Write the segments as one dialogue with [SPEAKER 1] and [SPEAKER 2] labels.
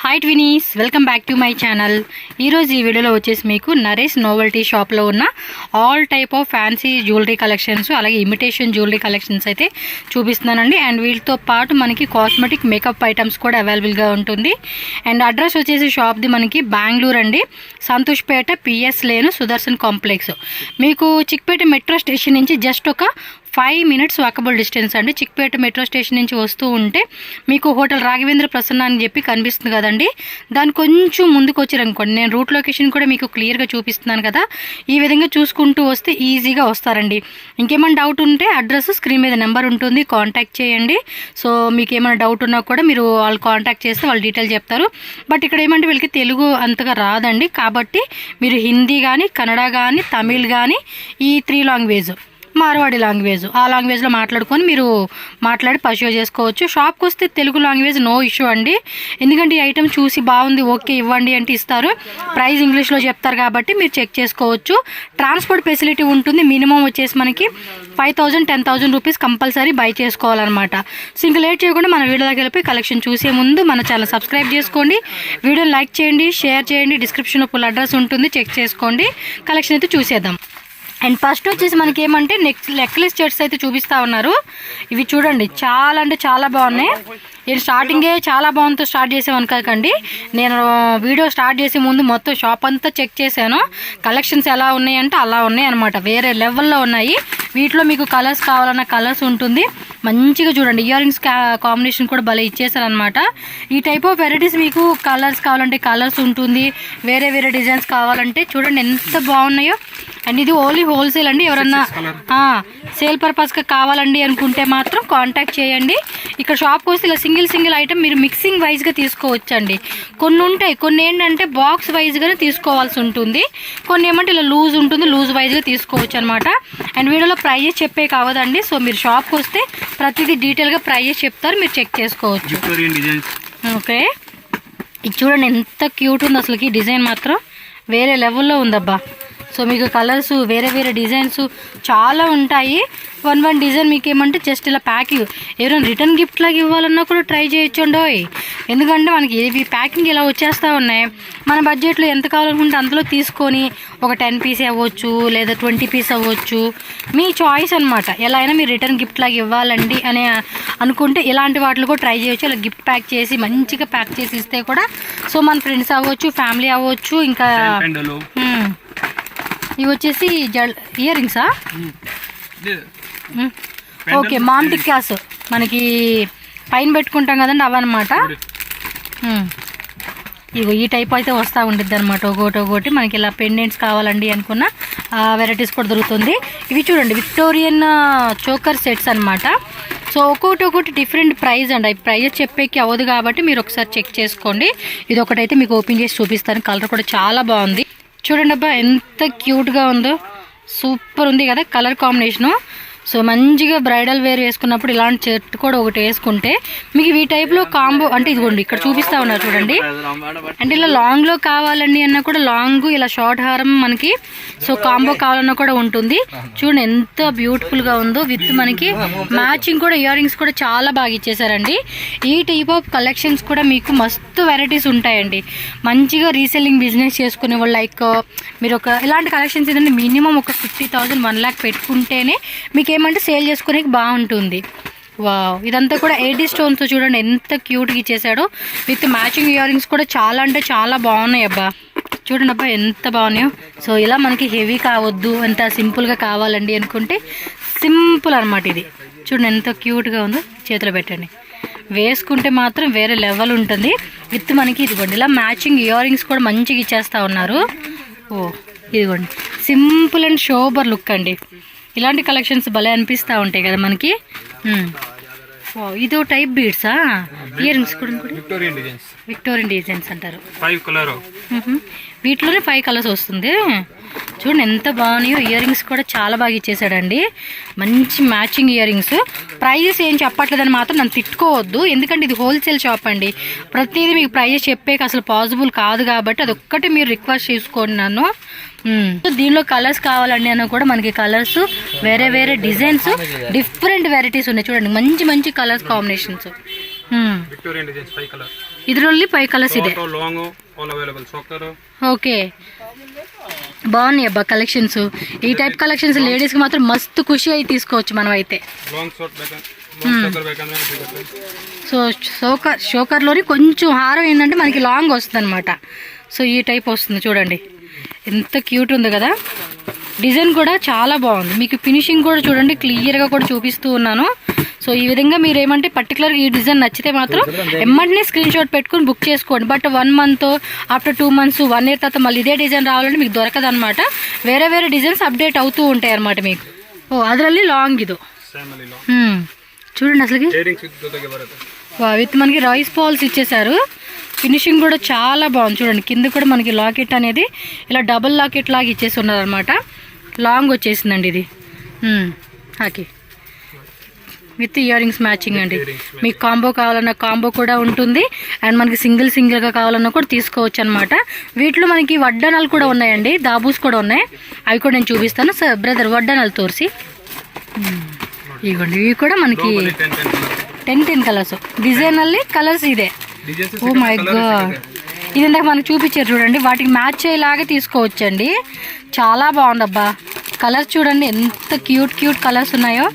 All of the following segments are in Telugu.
[SPEAKER 1] Hi twinnies, welcome back to my channel. ఈరోజు ఈ వీడియోలో వచ్చేసి మీకు నరేష్ నోవెల్టీ షాప్లో ఉన్న all type of fancy jewellery collections, అలాగే ఇమిటేషన్ జ్యువెలరీ కలెక్షన్స్ అయితే చూపిస్తున్నానండి. అండ్ వీటితో పాటు మనకి కాస్మెటిక్ మేకప్ ఐటమ్స్ కూడా అవైలబుల్గా ఉంటుంది. అండ్ అడ్రస్ వచ్చేసి షాప్ది మనకి బెంగళూరు అండి, సంతోష్పేట పిఎస్ లేను సుదర్శన్ కాంప్లెక్స్. మీకు చిక్పేట మెట్రో స్టేషన్ నుంచి జస్ట్ ఒక 5 minutes వాకబుల్ డిస్టెన్స్ అండి. చిక్పేట మెట్రో స్టేషన్ నుంచి వస్తూ ఉంటే మీకు హోటల్ రాఘవేంద్ర ప్రసన్న అని చెప్పి కనిపిస్తుంది కదండి, దాని కొంచెం ముందుకు వచ్చారనుకోండి, నేను రూట్ లొకేషన్ కూడా మీకు క్లియర్గా చూపిస్తున్నాను కదా, ఈ విధంగా చూసుకుంటూ వస్తే ఈజీగా వస్తారండి. ఇంకేమైనా డౌట్ ఉంటే అడ్రస్ స్క్రీన్ మీద నెంబర్ ఉంటుంది, కాంటాక్ట్ చేయండి. సో మీకు ఏమైనా డౌట్ ఉన్నా కూడా మీరు వాళ్ళు కాంటాక్ట్ చేస్తే వాళ్ళు డీటెయిల్ చెప్తారు. బట్ ఇక్కడ ఏమంటే వీళ్ళకి తెలుగు అంతగా రాదండి, కాబట్టి మీరు హిందీ కానీ, కన్నడ కానీ, తమిళ్ కానీ, ఈ 3 లాంగ్వేజ్, మార్వాడి లాంగ్వేజ్, ఆ లాంగ్వేజ్లో మాట్లాడుకొని మీరు మాట్లాడి పర్చేజ్ చేసుకోవచ్చు. షాప్కి వస్తే తెలుగు లాంగ్వేజ్ నో ఇష్యూ అండి, ఎందుకంటే ఈ ఐటమ్ చూసి బాగుంది ఓకే ఇవ్వండి అంటే ఇస్తారు. ప్రైస్ ఇంగ్లీష్లో చెప్తారు కాబట్టి మీరు చెక్ చేసుకోవచ్చు. ట్రాన్స్పోర్ట్ ఫెసిలిటీ ఉంటుంది. మినిమం వచ్చేసి మనకి 5,000 10,000 రూపీస్ కంపల్సరీ బై చేసుకోవాలన్నమాట. సో ఇంకా లేట్ చేయకుండా మన వీడియోలోకి వెళ్ళిపోయి కలెక్షన్ చూసే ముందు మన ఛానల్ సబ్స్క్రైబ్ చేసుకోండి, వీడియోని లైక్ చేయండి, షేర్ చేయండి, డిస్క్రిప్షన్లో ఫుల్ అడ్రస్ ఉంటుంది, చెక్ చేసుకోండి. కలెక్షన్ అయితే చూసేద్దాం. అండ్ ఫస్ట్ వచ్చేసి మనకి ఏమంటే నెక్లెస్ సెట్స్ అయితే చూపిస్తూ ఉన్నారు. ఇవి చూడండి, చాలా అంటే చాలా బాగున్నాయి. నేను స్టార్టింగే చాలా బాగుందో స్టార్ట్ చేసామనుకోకండి, నేను వీడియో స్టార్ట్ చేసే ముందు మొత్తం షాప్ అంతా చెక్ చేశాను. కలెక్షన్స్ ఎలా ఉన్నాయంటే అలా ఉన్నాయి అనమాట, వేరే లెవెల్లో ఉన్నాయి. వీటిలో మీకు కలర్స్ కావాలన్న కలర్స్ ఉంటుంది. మంచిగా చూడండి, ఇయర్ రింగ్స్ కాంబినేషన్ కూడా భలే ఇచ్చేసారనమాట. ఈ టైప్ ఆఫ్ వెరైటీస్ మీకు కలర్స్ కావాలంటే కలర్స్ ఉంటుంది, వేరే వేరే డిజైన్స్ కావాలంటే చూడండి ఎంత బాగున్నాయో. అండ్ ఇది ఓన్లీ హోల్సేల్ అండి, ఎవరన్నా సేల్ పర్పస్గా కావాలండి అనుకుంటే మాత్రం కాంటాక్ట్ చేయండి. ఇక్కడ షాప్కి వస్తే ఇలా సింగిల్ ఐటమ్ మీరు మిక్సింగ్ వైజ్గా తీసుకోవచ్చండి. కొన్ని ఉంటాయి, కొన్ని ఏంటంటే బాక్స్ వైజ్గానే తీసుకోవాల్సి ఉంటుంది, కొన్ని ఏమంటే ఇలా లూజ్ ఉంటుంది, లూజ్ వైజ్గా తీసుకోవచ్చు అనమాట. అండ్ వీడియోలో ప్రైజెస్ చెప్పే కావదండి, సో మీరు షాప్కి వస్తే ప్రతిదీ డీటెయిల్గా ప్రైజెస్ చెప్తారు, మీరు చెక్ చేసుకోవచ్చు. ఓకే, ఇది చూడండి ఎంత క్యూట్ ఉంది అసలుకి, డిజైన్ మాత్రం వేరే లెవెల్లో ఉందబ్బా. సో మీకు కలర్స్ వేరే వేరే డిజైన్స్ చాలా ఉంటాయి. వన్ డిజైన్ మీకు ఏమంటే జస్ట్ ఇలా ప్యాకింగ్ ఎవరైనా రిటర్న్ గిఫ్ట్ లాగా ఇవ్వాలన్నా కూడా ట్రై చేయొచ్చండోయ్. ఎందుకంటే మనకి ఇవి ప్యాకింగ్ ఇలా వచ్చేస్తూ ఉన్నాయి, మన బడ్జెట్లో ఎంత కావాలనుకుంటే అంతలో తీసుకొని ఒక 10 పీస్ అవ్వచ్చు, లేదా 20 పీస్ అవ్వచ్చు, మీ చాయిస్ అనమాట. ఎలా అయినా మీరు రిటర్న్ గిఫ్ట్ లాగా ఇవ్వాలండి అని అనుకుంటే ఇలాంటి వాటిలో కూడా ట్రై చేయొచ్చు. ఇలా గిఫ్ట్ ప్యాక్ చేసి మంచిగా ప్యాక్ చేసి ఇస్తే కూడా, సో మన ఫ్రెండ్స్ అవ్వచ్చు, ఫ్యామిలీ అవ్వచ్చు. ఇంకా ఇవి వచ్చేసి ఇయర్ రింగ్సా, ఓకే మామ్ టిక్కాస్ మనకి పైన పెట్టుకుంటాం కదండి అవన్నమాట. ఇగో ఈ టైప్ అయితే వస్తూ ఉంటుంది అనమాట, ఒకటి మనకి ఇలా పెండెంట్స్ కావాలండి అనుకున్న వెరైటీస్ కూడా దొరుకుతుంది. ఇవి చూడండి విక్టోరియన్ చోకర్ సెట్స్ అనమాట. సో ఒక్కొక్కటి డిఫరెంట్ ప్రైస్ అండి, ప్రైజెస్ చెప్పేకి అవ్వదు కాబట్టి మీరు ఒకసారి చెక్ చేసుకోండి. ఇది ఒకటైతే మీకు ఓపెన్ చేసి చూపిస్తాను, కలర్ కూడా చాలా బాగుంది. చూడండి అబ్బా ఎంత క్యూట్గా ఉందో, సూపర్ ఉంది కదా కలర్ కాంబినేషను. సో మంచిగా బ్రైడల్ వేర్ వేసుకున్నప్పుడు ఇలాంటి చెట్టు కూడా ఒకటి వేసుకుంటే మీకు ఈ టైప్లో కాంబో అంటే ఇదిగోండి ఇక్కడ చూపిస్తూ ఉన్నారు చూడండి. అంటే ఇలా లాంగ్లో కావాలండి అన్నా కూడా లాంగ్, ఇలా షార్ట్ హారం మనకి సో కాంబో కావాలన్నా కూడా ఉంటుంది. చూడండి ఎంత బ్యూటిఫుల్గా ఉందో, విత్ మనకి మ్యాచింగ్ కూడా ఇయర్ రింగ్స్ కూడా చాలా బాగా ఇచ్చేసారండి. ఈ టైప్ ఆఫ్ కలెక్షన్స్ కూడా మీకు మస్తు వెరైటీస్ ఉంటాయండి. మంచిగా రీసెల్లింగ్ బిజినెస్ చేసుకునే వాళ్ళు, లైక్ మీరు ఒక ఇలాంటి కలెక్షన్స్ ఏంటంటే మినిమం ఒక 50,000 1 lakh పెట్టుకుంటేనే మీకు ఏమంటే సేల్ చేసుకోవడానికి బాగుంటుంది. వావ్, ఇదంతా కూడా 80 స్టోన్స్ చూడండి ఎంత క్యూట్గా ఇచ్చేసాడో, విత్ మ్యాచింగ్ ఇయర్ రింగ్స్ కూడా చాలా అంటే చాలా బాగున్నాయి అబ్బా. చూడండి అబ్బా ఎంత బాగున్నాయో. సో ఇలా మనకి హెవీ కావద్దు, ఎంత సింపుల్గా కావాలండి అనుకుంటే సింపుల్ అనమాట. ఇది చూడండి ఎంత క్యూట్గా ఉందో, చేతిలో పెట్టండి, వేసుకుంటే మాత్రం వేరే లెవెల్ ఉంటుంది. విత్ మనకి ఇదిగోండి ఇలా మ్యాచింగ్ ఇయర్ రింగ్స్ కూడా మంచిగా ఇచ్చేస్తూ ఉన్నారు. ఓ ఇదిగోండి సింపుల్ అండ్ షోబర్ లుక్ అండి. ఇలాంటి కలెక్షన్స్ భలే అనిపిస్తూ ఉంటాయి కదా మనకి. ఇదో టైప్ బీడ్సా, ఇయర్ రింగ్స్ కూడా విక్టోరియన్ డిజైన్స్ అంటారు. వీటిలోనే 5 కలర్స్ వస్తుంది. చూడండి ఎంత బాగున్నాయో, ఇయర్ రింగ్స్ కూడా చాలా బాగా ఇచ్చేసాడండి, మంచి మ్యాచింగ్ ఇయర్ రింగ్స్. ప్రైజెస్ ఏం చెప్పట్లేదని మాత్రం నన్ను తిట్టుకోవద్దు, ఎందుకంటే ఇది హోల్సేల్ షాప్ అండి. ప్రతిదీ మీకు ప్రైజెస్ చెప్పేకి అసలు పాసిబుల్ కాదు కాబట్టి అదొక్కటి మీరు రిక్వెస్ట్ చేసుకోండి నన్ను. దీనిలో కలర్స్ కావాలండి అన్న కూడా మనకి కలర్స్ వేరే వేరే డిజైన్స్ డిఫరెంట్ వెరైటీస్ ఉన్నాయి. చూడండి మంచి మంచి కలర్స్ కాంబినేషన్స్. ಇದರಲ್ಲಿ 5 కలర్స్ ಇದೆ. ఓకే, బాగున్నాయి అబ్బా కలెక్షన్స్. ఈ టైప్ కలెక్షన్స్ లేడీస్కి మాత్రం మస్తు ఖుషి అయి తీసుకోవచ్చు మనం అయితే. సో షోకర్లోని కొంచెం హారం ఏంటంటే మనకి లాంగ్ వస్తుంది అనమాట. సో ఈ టైప్ వస్తుంది చూడండి, ఎంత క్యూట్ ఉంది కదా. డిజైన్ కూడా చాలా బాగుంది. మీకు ఫినిషింగ్ కూడా చూడండి, క్లియర్గా కూడా చూపిస్తూ ఉన్నాను. సో ఈ విధంగా మీరు ఏమంటే పర్టికులర్ ఈ డిజైన్ నచ్చితే మాత్రం ఎమ్మటనే స్క్రీన్ షాట్ పెట్టుకుని బుక్ చేసుకోండి. But 1 month after 2 months 1 year తర్వాత మళ్ళీ ఇదే డిజైన్ రావాలంటే మీకు దొరకదు అనమాట. వేరే వేరే డిజైన్స్ అప్డేట్ అవుతూ ఉంటాయి అనమాట మీకు. ఓ ಅದರಲ್ಲಿ లాంగ్ ఇది చూడండి అసలుకి విత్ మనకి రైస్ బాల్స్ ఇచ్చేసారు. ఫినిషింగ్ కూడా చాలా బాగుంది చూడండి. కింద కూడా మనకి లాకెట్ అనేది ఇలా డబుల్ లాకెట్ లాగా ఇచ్చేసి ఉన్నారు అనమాట. లాంగ్ వచ్చేసిందండి ఇది. Okay, with ear rings matching అండి. మీకు కాంబో కావాలన్నా కాంబో కూడా ఉంటుంది, అండ్ మనకి సింగిల్గా కావాలన్నా కూడా తీసుకోవచ్చు అనమాట. వీటిలో మనకి వడ్డానాలు కూడా ఉన్నాయండి, దాబూస్ కూడా ఉన్నాయి. అవి కూడా నేను చూపిస్తాను. సార్ బ్రదర్ వడ్డానాలు తోర్సి ఇవ్వండి. ఇవి కూడా మనకి 10 కలర్స్ డిజైన్ ಅಲ್ಲಿ కలర్స్ ಇದೆ. ఓ మై గాడ్, ఇది ఇందాక మనకు చూపించారు చూడండి, వాటికి మ్యాచ్ అయ్యేలాగా తీసుకోవచ్చండి. చాలా బాగుందబ్బా. కలర్స్ చూడండి ఎంత క్యూట్ కలర్స్ ఉన్నాయో.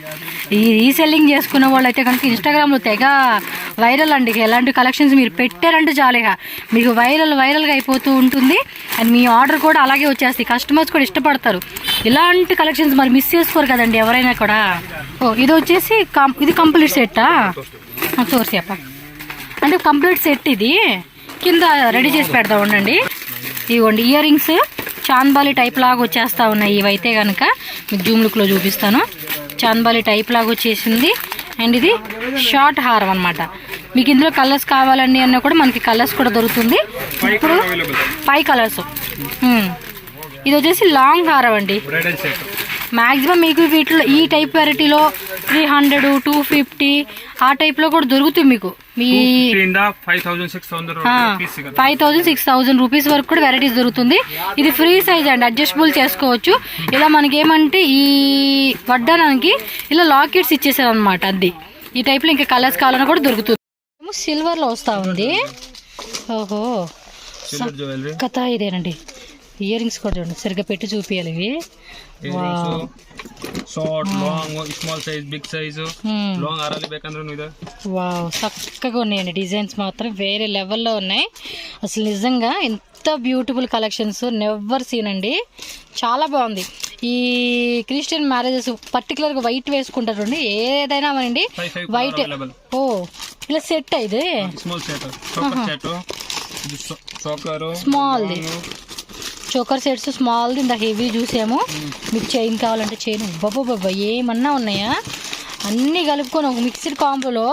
[SPEAKER 1] ఈ రీసెల్లింగ్ చేసుకున్న వాళ్ళు అయితే కనుక ఇన్స్టాగ్రామ్లో తెగ వైరల్ అండి. ఎలాంటి కలెక్షన్స్ మీరు పెట్టారంటే చాలేగా మీకు వైరల్గా అయిపోతూ ఉంటుంది. అండ్ మీ ఆర్డర్ కూడా అలాగే వచ్చేస్తాయి. కస్టమర్స్ కూడా ఇష్టపడతారు ఇలాంటి కలెక్షన్స్. మరి మిస్ చేసుకోరు కదండి ఎవరైనా కూడా. ఓ ఇది వచ్చేసి ఇది కంప్లీట్ సెట్టా తోర్సేప అంటే కంప్లీట్ సెట్. ఇది కింద రెడీ చేసి పెడతా ఉండండి. ఇవ్వండి ఇయర్ రింగ్స్ చాంద్బాలి టైప్ లాగా వచ్చేస్తూ ఉన్నాయి. ఇవైతే కనుక మీకు జూమ్ లుక్లో చూపిస్తాను. చాంద్బాలి టైప్ లాగా వచ్చేసింది. అండ్ ఇది షార్ట్ హారం అనమాట. మీకు ఇందులో కలర్స్ కావాలండి అన్న కూడా మనకి కలర్స్ కూడా దొరుకుతుంది. ఇప్పుడు 5 కలర్స్. ఇది వచ్చేసి లాంగ్ హారం అండి. మ్యాక్సిమం మీకు వీటిలో ఈ టైప్ వెరైటీలో 300, 250 ఆ టైప్లో కూడా దొరుకుతుంది మీకు. మీ 5,000-6,000 రూపీస్ వరకు కూడా వెరైటీస్ దొరుకుతుంది. ఇది ఫ్రీ సైజ్ అండి, అడ్జస్టబుల్ చేసుకోవచ్చు. ఇలా మనకి ఏమంటే ఈ వడ్డానానికి ఇలా లాకెట్స్ ఇచ్చేసారు అనమాట. అది ఈ టైప్లో ఇంకా కలర్స్ కావాలన్నా కూడా దొరుకుతుంది. సిల్వర్లో వస్తూ ఉంది. ఓహో కథ ఇదేనండి. ఇయర్ రింగ్స్ కూడా చూడండి, సరిగ్గా పెట్టి చూపించాలి. ఇవి వావ్ చక్కగా ఉన్నాయండి. డిజైన్స్ మాత్రం వేరే లెవెల్లో ఉన్నాయి. అసలు నిజంగా ఎంత బ్యూటిఫుల్ కలెక్షన్స్ నెవర్ సీన్ అండి. చాలా బాగుంది. ఈ క్రిస్టియన్ మ్యారేజెస్ పర్టికులర్గా వైట్ వేసుకుంటారు అండి. ఏదైనా అనండి వైట్. ఓ ఇలా సెట్ ఇది స్మాల్ది చోకర్ సెట్స్ స్మాల్ది. ఇంత హెవీ చూసాము. మీకు చైన్ కావాలంటే చైన్ బాబా ఏమన్నా ఉన్నాయా. అన్నీ కలుపుకొని ఒక మిక్స్డ్ కాంబోలో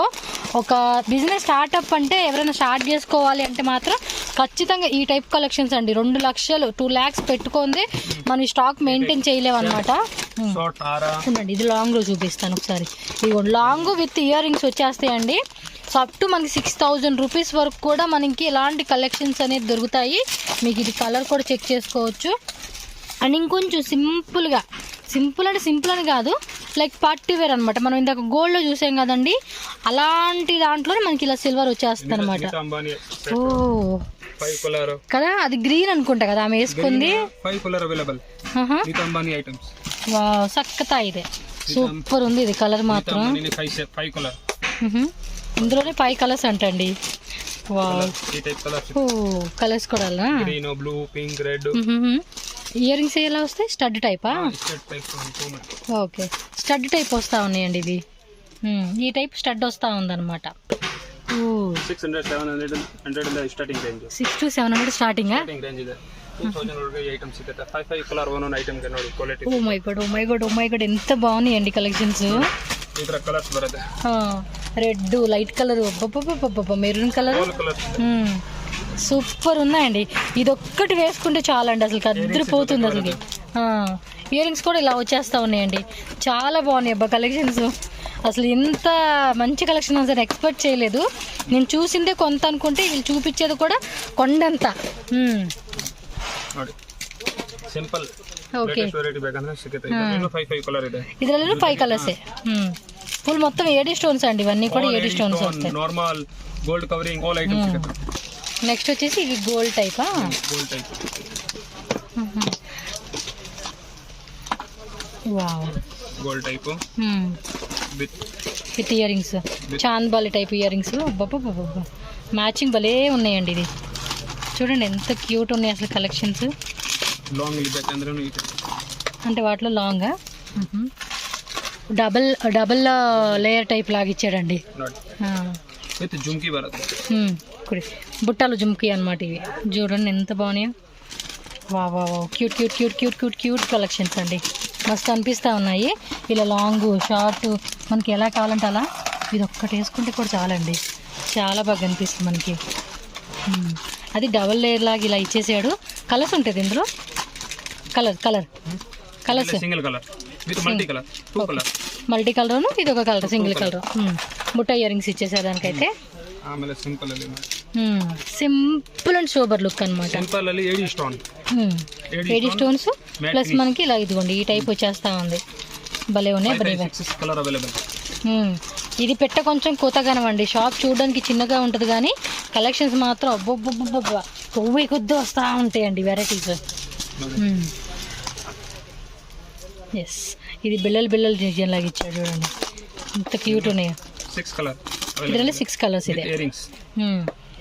[SPEAKER 1] ఒక బిజినెస్ స్టార్ట్అప్ అంటే ఎవరైనా స్టార్ట్ చేసుకోవాలి అంటే మాత్రం ఖచ్చితంగా ఈ టైప్ కలెక్షన్స్ అండి. 2 లక్షలు 2 lakhs పెట్టుకుంది మనం స్టాక్ మెయింటైన్ చేయలేము అనమాట. చూడండి ఇది లాంగ్లో చూపిస్తాను ఒకసారి. ఇదిగోండి లాంగ్ విత్ ఇయర్ రింగ్స్ వచ్చేస్తాయండి. సో అప్ టు మనకి 6,000 రూపీస్ వరకు కూడా మనకి ఇలాంటి కలెక్షన్స్ అనేది దొరుకుతాయి. మీకు ఇది కలర్ కూడా చెక్ చేసుకోవచ్చు. అండ్ ఇంకొంచెం సింపుల్ అంటే సింపుల్ అని కాదు, లైక్ పార్టీ వేర్ అనమాట. మనం ఇందాక గోల్డ్లో చూసాం కదండి, అలాంటి దాంట్లోనే మనకి ఇలా సిల్వర్ వచ్చేస్తుంది అనమాట. ఓ కదా, అది గ్రీన్ అనుకుంటా కదా ఆమె వేసుకుంది. సక్కతా ఇదే సూపర్ ఉంది. ఇది కలర్ మాత్రం ఇందులోనే 5 కలర్స్ అంటండి. కలర్స్ కూడా ఇయర్ రింగ్స్ ఎలా వస్తాయి? స్టడ్ టైపా? ఓకే స్టడ్ టైప్ వస్తూ ఉన్నాయండి. ఇది ఈ టైప్ స్టడ్ వస్తూ ఉందన్నమాట. 6 to 700 starting. Oh my god ఎంత బాగున్నాయండి collections. Red light colour, maroon colour super ఉన్నాయండి. ఇది ఒక్కటి వేసుకుంటే చాలండి, అసలు అద్దరిపోతుంది అసలు. ఇయర్ రింగ్స్ కూడా ఇలా వచ్చేస్తూ ఉన్నాయండి. చాలా బాగున్నాయి అబ్బా కలెక్షన్స్. అసలు ఇంత మంచి కలెక్షన్ అసలు ఎక్స్పెక్ట్ చేయలేదు. నేను చూసిందే కొంత అనుకుంటే వీళ్ళు చూపించేది కూడా కొండంత. ఓకే ಇದರಲ್ಲೂ 5 ಕಲರ್ಸ್. ఫుల్ మొత్తం ఏడీ స్టోన్స్ అండి, ఇవన్నీ కూడా ఏడీ స్టోన్స్ వస్తాయి.
[SPEAKER 2] Normal gold covering all items సిಗುತ್ತೆ.
[SPEAKER 1] నెక్స్ట్ వచ్చేసి ఇవి గోల్డ్ టైపా?
[SPEAKER 2] Gold type.
[SPEAKER 1] Wow,
[SPEAKER 2] gold type
[SPEAKER 1] with earrings, chand bali type earrings. అబ్బబ్బబ్బబ్బా, మ్యాచింగ్ భలే ఉన్నాయండి. ఇది చూడండి ఎంత క్యూట్ ఉన్నాయి అసలు కలెక్షన్స్. అంటే వాటిలో లాంగా డబల్ లేయర్ టైప్ లాగా ఇచ్చాడండి. బుట్టాలు జుమ్కీ అనమాట ఇవి. చూడండి ఎంత బాగున్నాయో. వా వా వా, cute cute cute cute cute cute collections అండి. మస్తు అనిపిస్తూ ఉన్నాయి. ఇలా లాంగ్ షార్ట్ మనకి ఎలా కావాలంటే అలా. ఇది ఒక్కటి వేసుకుంటే కూడా చాలండి, చాలా బాగా అనిపిస్తుంది మనకి. అది డబల్ లేయర్ లాగా ఇలా ఇచ్చేసాడు. కలర్స్ ఉంటుంది ఇందులో. Colours
[SPEAKER 2] single colour with multi colour, two colour,
[SPEAKER 1] multi colour, ఇది ఒక కలర్ సింగిల్ కలర్. బుట్ట ఇయర్ రింగ్స్ ఇచ్చేసారు దానికైతే. సింపుల్ అండ్ సూపర్ లుక్ అనమాట. ఏడీ స్టోన్స్ ప్లస్ మనకి ఇలా ఇదిగోండి ఈ టైప్ వచ్చేస్తా ఉంది. భలే ఉన్నాయి. ఇది పెట్ట కొంచెం కొత్తగానవండి. షాప్ చూడడానికి చిన్నగా ఉంటుంది కానీ కలెక్షన్స్ మాత్రం అబ్బబ్బబ్బబ్బా కొవ్వు కొద్ది వస్తూ ఉంటాయండి వెరైటీస్. ఎస్, ఇది బిల్లలు డిజైన్ లాగా ఇచ్చాడు చూడండి ఎంత క్యూట్ ఉన్నాయో.
[SPEAKER 2] 6 కలర్,
[SPEAKER 1] ఇదిలో 6 కలర్స్. ఇదే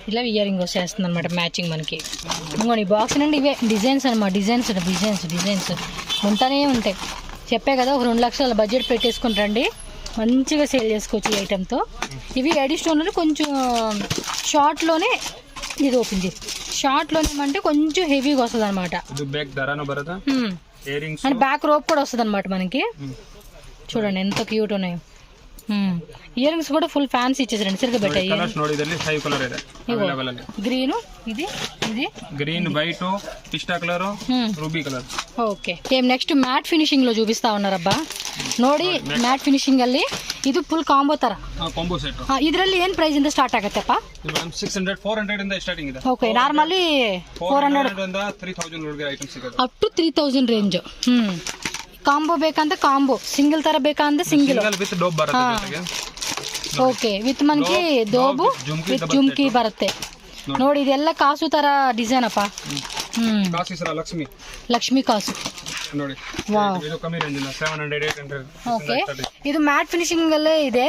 [SPEAKER 1] ఇలా ఇయర్ రింగ్ వచ్చేస్తుంది అనమాట మ్యాచింగ్ మనకి. ఇంకోండి బాక్స్ నుండి ఇవే డిజైన్స్ అనమాట. డిజైన్స్ ఉంటానే ఉంటాయి. చెప్పే కదా, ఒక 2 లక్షల బడ్జెట్ పెట్టేసుకుని రండి, మంచిగా సేల్ చేసుకోవచ్చు ఈ ఐటెంతో. ఇవి ఎడీ స్టోన్లో కొంచెం షార్ట్లోనే, ఇది ఓపెన్ చేసి షార్ట్లోనే అంటే కొంచెం హెవీగా వస్తుంది అనమాట. అండ్ బ్యాక్ రోప్ కూడా వస్తుంది అనమాట మనకి. చూడండి ఎంత క్యూట్ ఉన్నాయో. ఇయర్ రింగ్స్ కూడా ఫుల్ ఫ్యాన్సీ ఇచ్చేసారండి. సరిగ్గా పెట్టాయి. ఇది
[SPEAKER 2] green, white, pista colour, ruby colour.
[SPEAKER 1] Okay next matte finishing లో చూపిస్తా ఉన్నాರಬ್ಬಾ ನೋಡಿ. ಮ್ಯಾಟ್ ಫಿನಿಶಿಂಗ್ ಅಲ್ಲಿ ಇದು ಫುಲ್ ಕಾಂಬೋ ತರ
[SPEAKER 2] ಕಾಂಬೋ ಸೆಟ್.
[SPEAKER 1] ಇದರಲ್ಲಿ ಏನು ಪ್ರೈಸ್ ಇಂದ ಸ್ಟಾರ್ಟ್ ಆಗುತ್ತೆಪ್ಪ?
[SPEAKER 2] 600 400 ಇಂದ ಸ್ಟಾರ್ಟಿಂಗ್ ಇದೆ.
[SPEAKER 1] ಓಕೆ, ನಾರ್ಮಲಿ 400
[SPEAKER 2] ಇಂದ 3000 ವರೆಗೆ ಐಟಮ್ಸ್ ಸಿಗುತ್ತೆ.
[SPEAKER 1] Up to 3000 range. ಕಾಂಬೋ ಬೇಕಂತ ಕಾಂಬೋ, ಸಿಂಗಲ್ ತರ ಬೇಕಂತ ಸಿಂಗಲ್
[SPEAKER 2] ವಿತ್ ಡೋಬ್ ಬರುತ್ತೆ.
[SPEAKER 1] ಓಕೆ, ವಿತ್ ಮನ್ಕಿ ದೋಬು ವಿತ್ ಜುಮ್ಕಿ ಬರುತ್ತೆ ನೋಡಿ. ಇದೆಲ್ಲ ಕಾಸು ತರ ಡಿಸೈನ್ ಅಪ್ಪ. ಲಕ್ಷ್ಮಿ ಕಾಸು
[SPEAKER 2] ನೋಡಿ. ಇದು ಕಮ್ಮಿ ರೇಂಜ್ ಇಂದ 700 800.
[SPEAKER 1] ಓಕೆ, ಇದು ಮ್ಯಾಟ್ ಫಿನಿಶಿಂಗ್ ಅಲ್ಲೇ ಇದೆ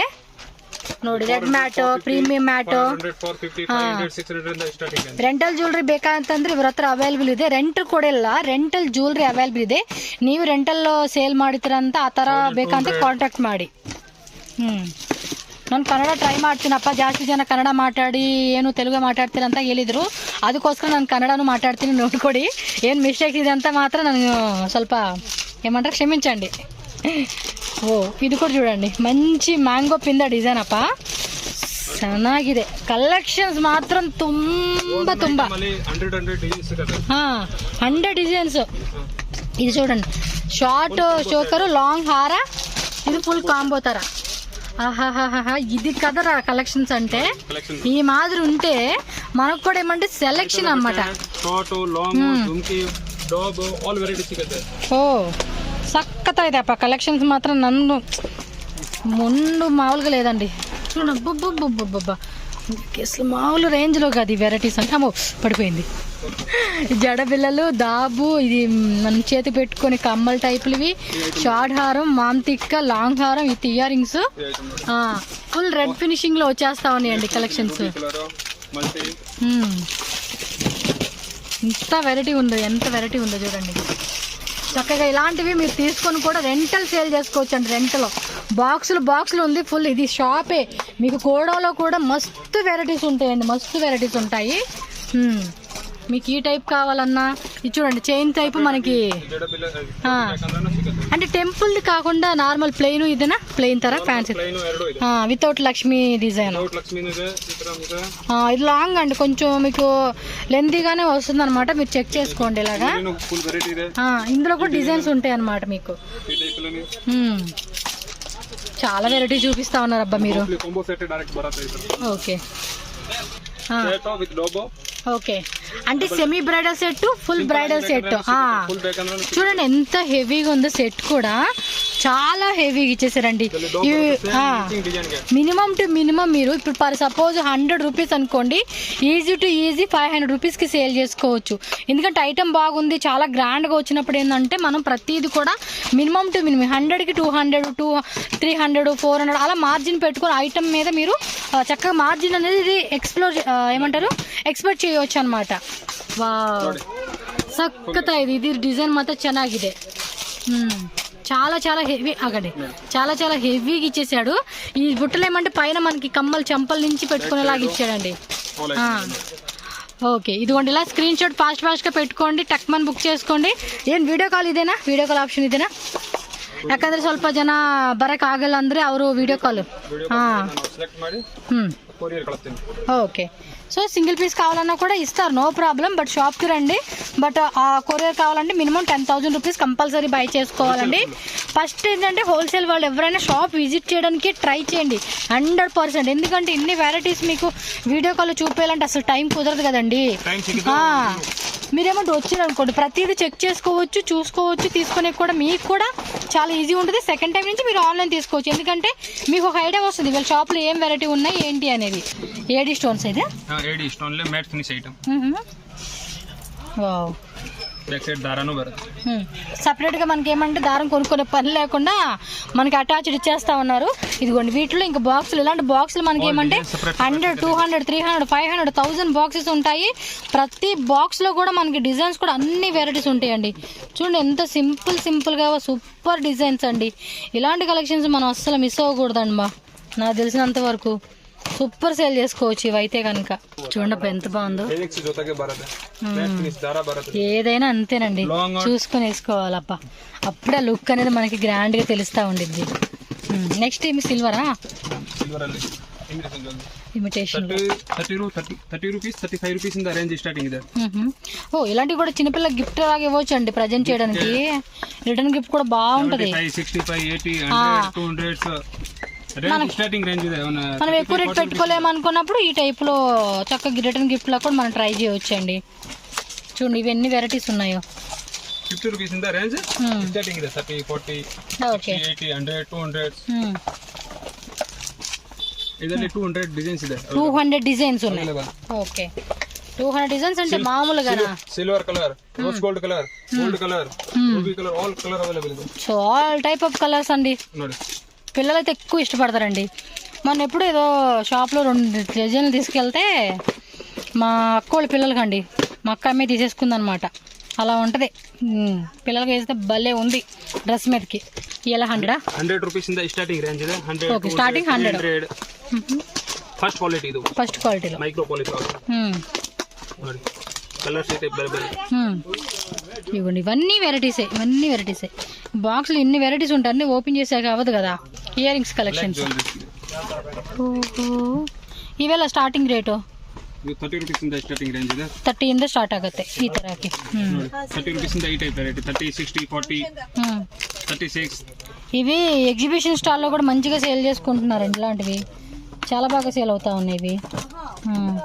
[SPEAKER 1] ನೋಡಿ. ರೆಡ್ ಮ್ಯಾಟ್, ಪ್ರೀಮಿಯಂ ಮ್ಯಾಟ್,
[SPEAKER 2] 450 500 600 ಇಂದ ಸ್ಟಾರ್ಟಿಂಗ್ ಇದೆ.
[SPEAKER 1] ರೆಂಟಲ್ ಜ್ಯುವೆಲರಿ ಬೇಕಂತಂದ್ರೆ ಇವ್ರ ಹತ್ರ ಅವೈಲೇಬಲ್ ಇದೆ. ರೆಂಟ್ ಕೊಡಲ್ಲ, ರೆಂಟಲ್ ಜ್ಯುವೆಲರಿ ಅವೈಲೇಬಲ್ ಇದೆ. ನೀವು ರೆಂಟಲ್ ಸೇಲ್ ಮಾಡ್ತೀರಂತ ಆ ಥರ ಬೇಕಂತ ಕಾಂಟ್ಯಾಕ್ಟ್ ಮಾಡಿ. ನಾನು ಕನ್ನಡ ಟ್ರೈ ಮಾಡ್ತೀನಪ್ಪ, ಜಾಸ್ತಿ ಜನ ಕನ್ನಡ ಮಾತಾಡಿ ಏನು ತೆಲುಗು ಮಾತಾಡ್ತೀರಂತ ಹೇಳಿದರು. ಅದಕ್ಕೋಸ್ಕರ ನಾನು ಕನ್ನಡನೂ ಮಾತಾಡ್ತೀನಿ, ನೋಡ್ಕೊಡಿ. ಏನು ಮಿಸ್ಟೇಕ್ ಇದೆ ಅಂತ ಮಾತ್ರ ನನಗೆ ಸ್ವಲ್ಪ ఏమంటారు క్షమించండి. ఓ, ఇది కూడా చూడండి, మంచి మ్యాంగో పింద డిజైన్ అప్ప, ಚೆನ್ನಾಗಿದೆ. ಕಲೆಕ್ಷನ್ಸ್ ಮಾತ್ರ ತುಂಬ 100 డిజైన్స్. ఇది చూడండి, షార్ట్ చోకరు, లాంగ్ హార, ఇది ఫుల్ కాంబో ತರ. ఆహాహాహా, ఇది కదరా కలెక్షన్స్ అంటే. ఈ మాదిరి ఉంటే మనకు కూడా ఏమంటే సెలెక్షన్ అన్నమాట. ఓ సక్కతైతే అప్ప కలెక్షన్స్ మాత్రం నన్ను ముందు మామూలుగా లేదండి. చూడండి, అబ్బబ్బబ్బబ్బబ్బా, అసలు మామూలు రేంజ్లో కాదు ఈ వెరైటీస్ అంటే. అమ్మో పడిపోయింది. జడబిల్లలు, దాబు, ఇది మనం చేతి పెట్టుకొని కమ్మల టైపులు, ఇవి షార్ట్ హారం, మాంతిక్క, లాంగ్ హారం with ear rings. Full red finishing లో వచ్చేస్తా ఉన్నాయండి కలెక్షన్స్. ఎంత వెరైటీ ఉందో చూడండి. చక్కగా ఇలాంటివి మీరు తీసుకొని కూడా రెంటల్ సేల్ చేసుకోవచ్చు అండి. రెంటలో బాక్సులు ఉంది ఫుల్. ఇది షాపే, మీకు కోడంలో కూడా మస్తు వెరైటీస్ ఉంటాయి. మీకు ఈ టైప్ కావాలన్నా ఇది చూడండి, చైన్ టైప్ మనకి. అంటే టెంపుల్ది కాకుండా నార్మల్ ప్లెయిన్, ఇదేనా ప్లెయిన్ తర ఫ్యాన్సీ వితౌట్ లక్ష్మీ డిజైన్. ఇది లాంగ్ అండి, కొంచెం మీకు లెంతీగానే వస్తుంది అనమాట. మీరు చెక్ చేసుకోండి ఇలాగా. ఇందులో కూడా డిజైన్స్ ఉంటాయి అన్నమాట మీకు. చాలా వెరైటీ చూపిస్తా ఉన్నారు అబ్బా మీరు. ఓకే ఓకే, అంటే semi bridal set, full bridal set. చూడండి ఎంత హెవీగా ఉందో సెట్ కూడా. చాలా హెవీగా ఇచ్చేసారండి.
[SPEAKER 2] డిజైన్ కే
[SPEAKER 1] మినిమం టు మినిమం మీరు ఇప్పుడు ఫర్ సపోజ్ 100 రూపీస్ అనుకోండి, ఈజీ టు ఈజీ 500 రూపీస్కి సేల్ చేసుకోవచ్చు. ఎందుకంటే ఐటమ్ బాగుంది, చాలా గ్రాండ్గా వచ్చినప్పుడు ఏంటంటే మనం ప్రతిదీ కూడా మినిమం టు మినిమం 100కి 200, 300, 400 అలా మార్జిన్ పెట్టుకొని ఐటమ్ మీద మీరు చక్కగా మార్జిన్ అనేది ఎక్స్పెక్ట్ చేయవచ్చు అనమాట. సక్కత ఇది డిజైన్ మాత్రం ಚೆನ್ನಾಗಿದೆ. చాలా చాలా హెవీ అగడి చాలా చాలా హెవీగా ఇచ్చేసాడు. ఈ బుట్టలు ఏమంటే పైన మనకి కమ్మలు చెంపల నుంచి పెట్టుకునేలాగా ఇచ్చాడండి. ఓకే, ఇదిగోండి ఇలా స్క్రీన్ షాట్ ఫాస్ట్గా పెట్టుకోండి, టక్మన్ బుక్ చేసుకోండి. ಏನ್ ವಿಡಿಯೋ ಕಾಲ್ ಇದೇನಾ? ವಿಡಿಯೋ ಕಾಲ್ ಆಪ್ಷನ್ ಇದೆನಾ? ಯಾಕಂದ್ರೆ ಸ್ವಲ್ಪ ಜನ ಬರಕ್ ಆಗಲ್ಲ ಅಂದ್ರೆ ಅವರು ವಿಡಿಯೋ ಕಾಲ್
[SPEAKER 2] సెలెక్ట్ ಮಾಡಿ కొరియర్ కలుపుతాను.
[SPEAKER 1] ఓకే, సో సింగిల్ పీస్ కావాలన్నా కూడా ఇస్తారు, నో ప్రాబ్లం. బట్ షాప్కి రండి. బట్ ఆ కొరియర్ కావాలంటే మినిమం 10,000 రూపీస్ కంపల్సరీ బై చేసుకోవాలండి. ఫస్ట్ ఏంటంటే హోల్సేల్ వాళ్ళు ఎవరైనా షాప్ విజిట్ చేయడానికి ట్రై చేయండి 100%. ఎందుకంటే ఇన్ని వెరైటీస్ మీకు వీడియో కాల్ చూపించాలంటే అసలు టైం కుదరదు కదండి. మీరేమంటే వచ్చారనుకోండి ప్రతిదీ చెక్ చేసుకోవచ్చు, చూసుకోవచ్చు, తీసుకునే కూడా మీకు కూడా చాలా ఈజీ ఉంటుంది. సెకండ్ టైం నుంచి మీరు ఆన్లైన్ తీసుకోవచ్చు. ఎందుకంటే మీకు ఒక ఐడియా వస్తుంది వీళ్ళ షాప్లో ఏం వెరైటీ ఉన్నాయి ఏంటి అనేది. ఏడీ స్టోన్స్ అయితే
[SPEAKER 2] ఏడీ స్టోన్ లే matte finish item.
[SPEAKER 1] Wow,
[SPEAKER 2] back side దారాను బರುತ್ತೆ.
[SPEAKER 1] సపరేట్గా మనకి ఏమంటే దారం కొనుక్కునే పని లేకుండా మనకి అటాచ్డ్ ఇచ్చేస్తా ఉన్నారు. ఇదిగోండి వీటిలో ఇంకా బాక్సులు, ఇలాంటి బాక్సులు మనకి ఏమంటే 100, 200, 300, 500, 1000 బాక్సెస్ ఉంటాయి. ప్రతి బాక్స్లో కూడా మనకి డిజైన్స్ కూడా అన్ని వెరైటీస్ ఉంటాయండి. చూడండి ఎంత సింపుల్గా సూపర్ డిజైన్స్ అండి. ఇలాంటి కలెక్షన్స్ మనం అస్సలు మిస్ అవ్వకూడదండి. నాకు తెలిసినంత వరకు సూపర్ సేల్ చేసుకోవచ్చు ఇవైతే కనుక. చూడండి ఎంత బాగుందో. ఏదైనా అంతేనండి, చూసుకొని వేసుకోవాలప్ప, అప్పుడే లుక్ అనేది మనకి గ్రాండ్ గా తెలుస్తా ఉండిద్ది. నెక్స్ట్ ఏమి సిల్వరా? Imitation
[SPEAKER 2] 30 rupees 35 rupees in the range starting ఇదే.
[SPEAKER 1] ఓ, ఇలాంటివి కూడా చిన్నపిల్ల గిఫ్ట్ లాగా ఇవ్వచ్చు అండి ప్రజెంట్ చేయడానికి. రిటర్న్ గిఫ్ట్ కూడా బాగుంటది.
[SPEAKER 2] 65, 80, 100, 200 స్టార్టింగ్ రేంజ్ ఇదే.
[SPEAKER 1] మనం ఎక్కువ రేట్ పెట్టుకోలేము అనుకున్నప్పుడు ఈ టైప్ లో చక్కగా రిటర్న్ గిఫ్ట్ లా కూడా మనం ట్రై చేయవచ్చు అండి. చూడండి ఇవి ఎన్ని వెరైటీస్ ఉన్నాయో.
[SPEAKER 2] 50 rupees in the range starting ఇదే. 30, 40, 80, 100, 200 ಇದರಲ್ಲಿ 200 ಡಿಸೈನ್ಸ್ ಇದೆ.
[SPEAKER 1] 200 డిజైన్స్ ఉన్నాయి. ఓకే, 200 డిజైన్స్ అంటే మామూలుగానా?
[SPEAKER 2] Silver colour, rose gold colour, gold colour, ruby colour, all colour available ಇದೆ.
[SPEAKER 1] So all type of colours అండి.
[SPEAKER 2] ನೋಡಿ
[SPEAKER 1] పిల్లలైతే ఎక్కువ ఇష్టపడతారండి. మొన్న ఎప్పుడు ఏదో షాప్లో 2 డిజైన్లు తీసుకెళ్తే మా అక్క వాళ్ళ పిల్లలకండి, మా అక్క అమ్మాయి తీసేసుకుందనమాట. అలా ఉంటుంది పిల్లలకి వేస్తే భలే ఉంది డ్రెస్ మీదకి. ఇలా
[SPEAKER 2] 100 రూపీస్ ಇಂದ ಸ್ಟಾರ್ಟಿಂಗ್ ರೇಂಜ್ ಇದೆ. 100
[SPEAKER 1] ఓకే, స్టార్టింగ్ 100.
[SPEAKER 2] ಫಸ್ಟ್ ಕ್ವಾಲಿಟಿ ಇದು,
[SPEAKER 1] ఫస్ట్ క్వాలిటీలో
[SPEAKER 2] ಮೈಕ್ರೋ ಪಾಲಿಶ್ ನೋಡಿ కలర్స్ అయితే ಬೇರೆ ಬೇರೆ.
[SPEAKER 1] ఇవ్వండి ఇవన్నీ వెరైటీసే. బాక్స్లో ఇన్ని వెరైటీస్ ఉంటాయి, ఓపెన్ చేసాక అవ్వదు కదా. Ear rings collections. ಇವೆಲ್ಲ ಸ್ಟಾರ್ಟಿಂಗ್ ರೇಟು
[SPEAKER 2] 30 ರೂಪೀಸ್ ಇಂದ ಸ್ಟಾರ್ಟಿಂಗ್ ರೇಂಜ್ ಇದೆ.
[SPEAKER 1] 30 ಇಂದ ಸ್ಟಾರ್ಟ್ ಆಗುತ್ತೆ ಈ ತರಕ್ಕೆ.
[SPEAKER 2] 30 ರೂಪೀಸ್ ಇಂದ ಈ ಟೈಪ್ ವೆರೈಟಿ 30, 60, 40, 36.
[SPEAKER 1] ఇవి ఎగ్జిబిషన్ స్టాల్లో కూడా మంచిగా సేల్ చేసుకుంటున్నారండి. ఇలాంటివి చాలా బాగా సేల్ అవుతా ఉన్నాయి ఇవి.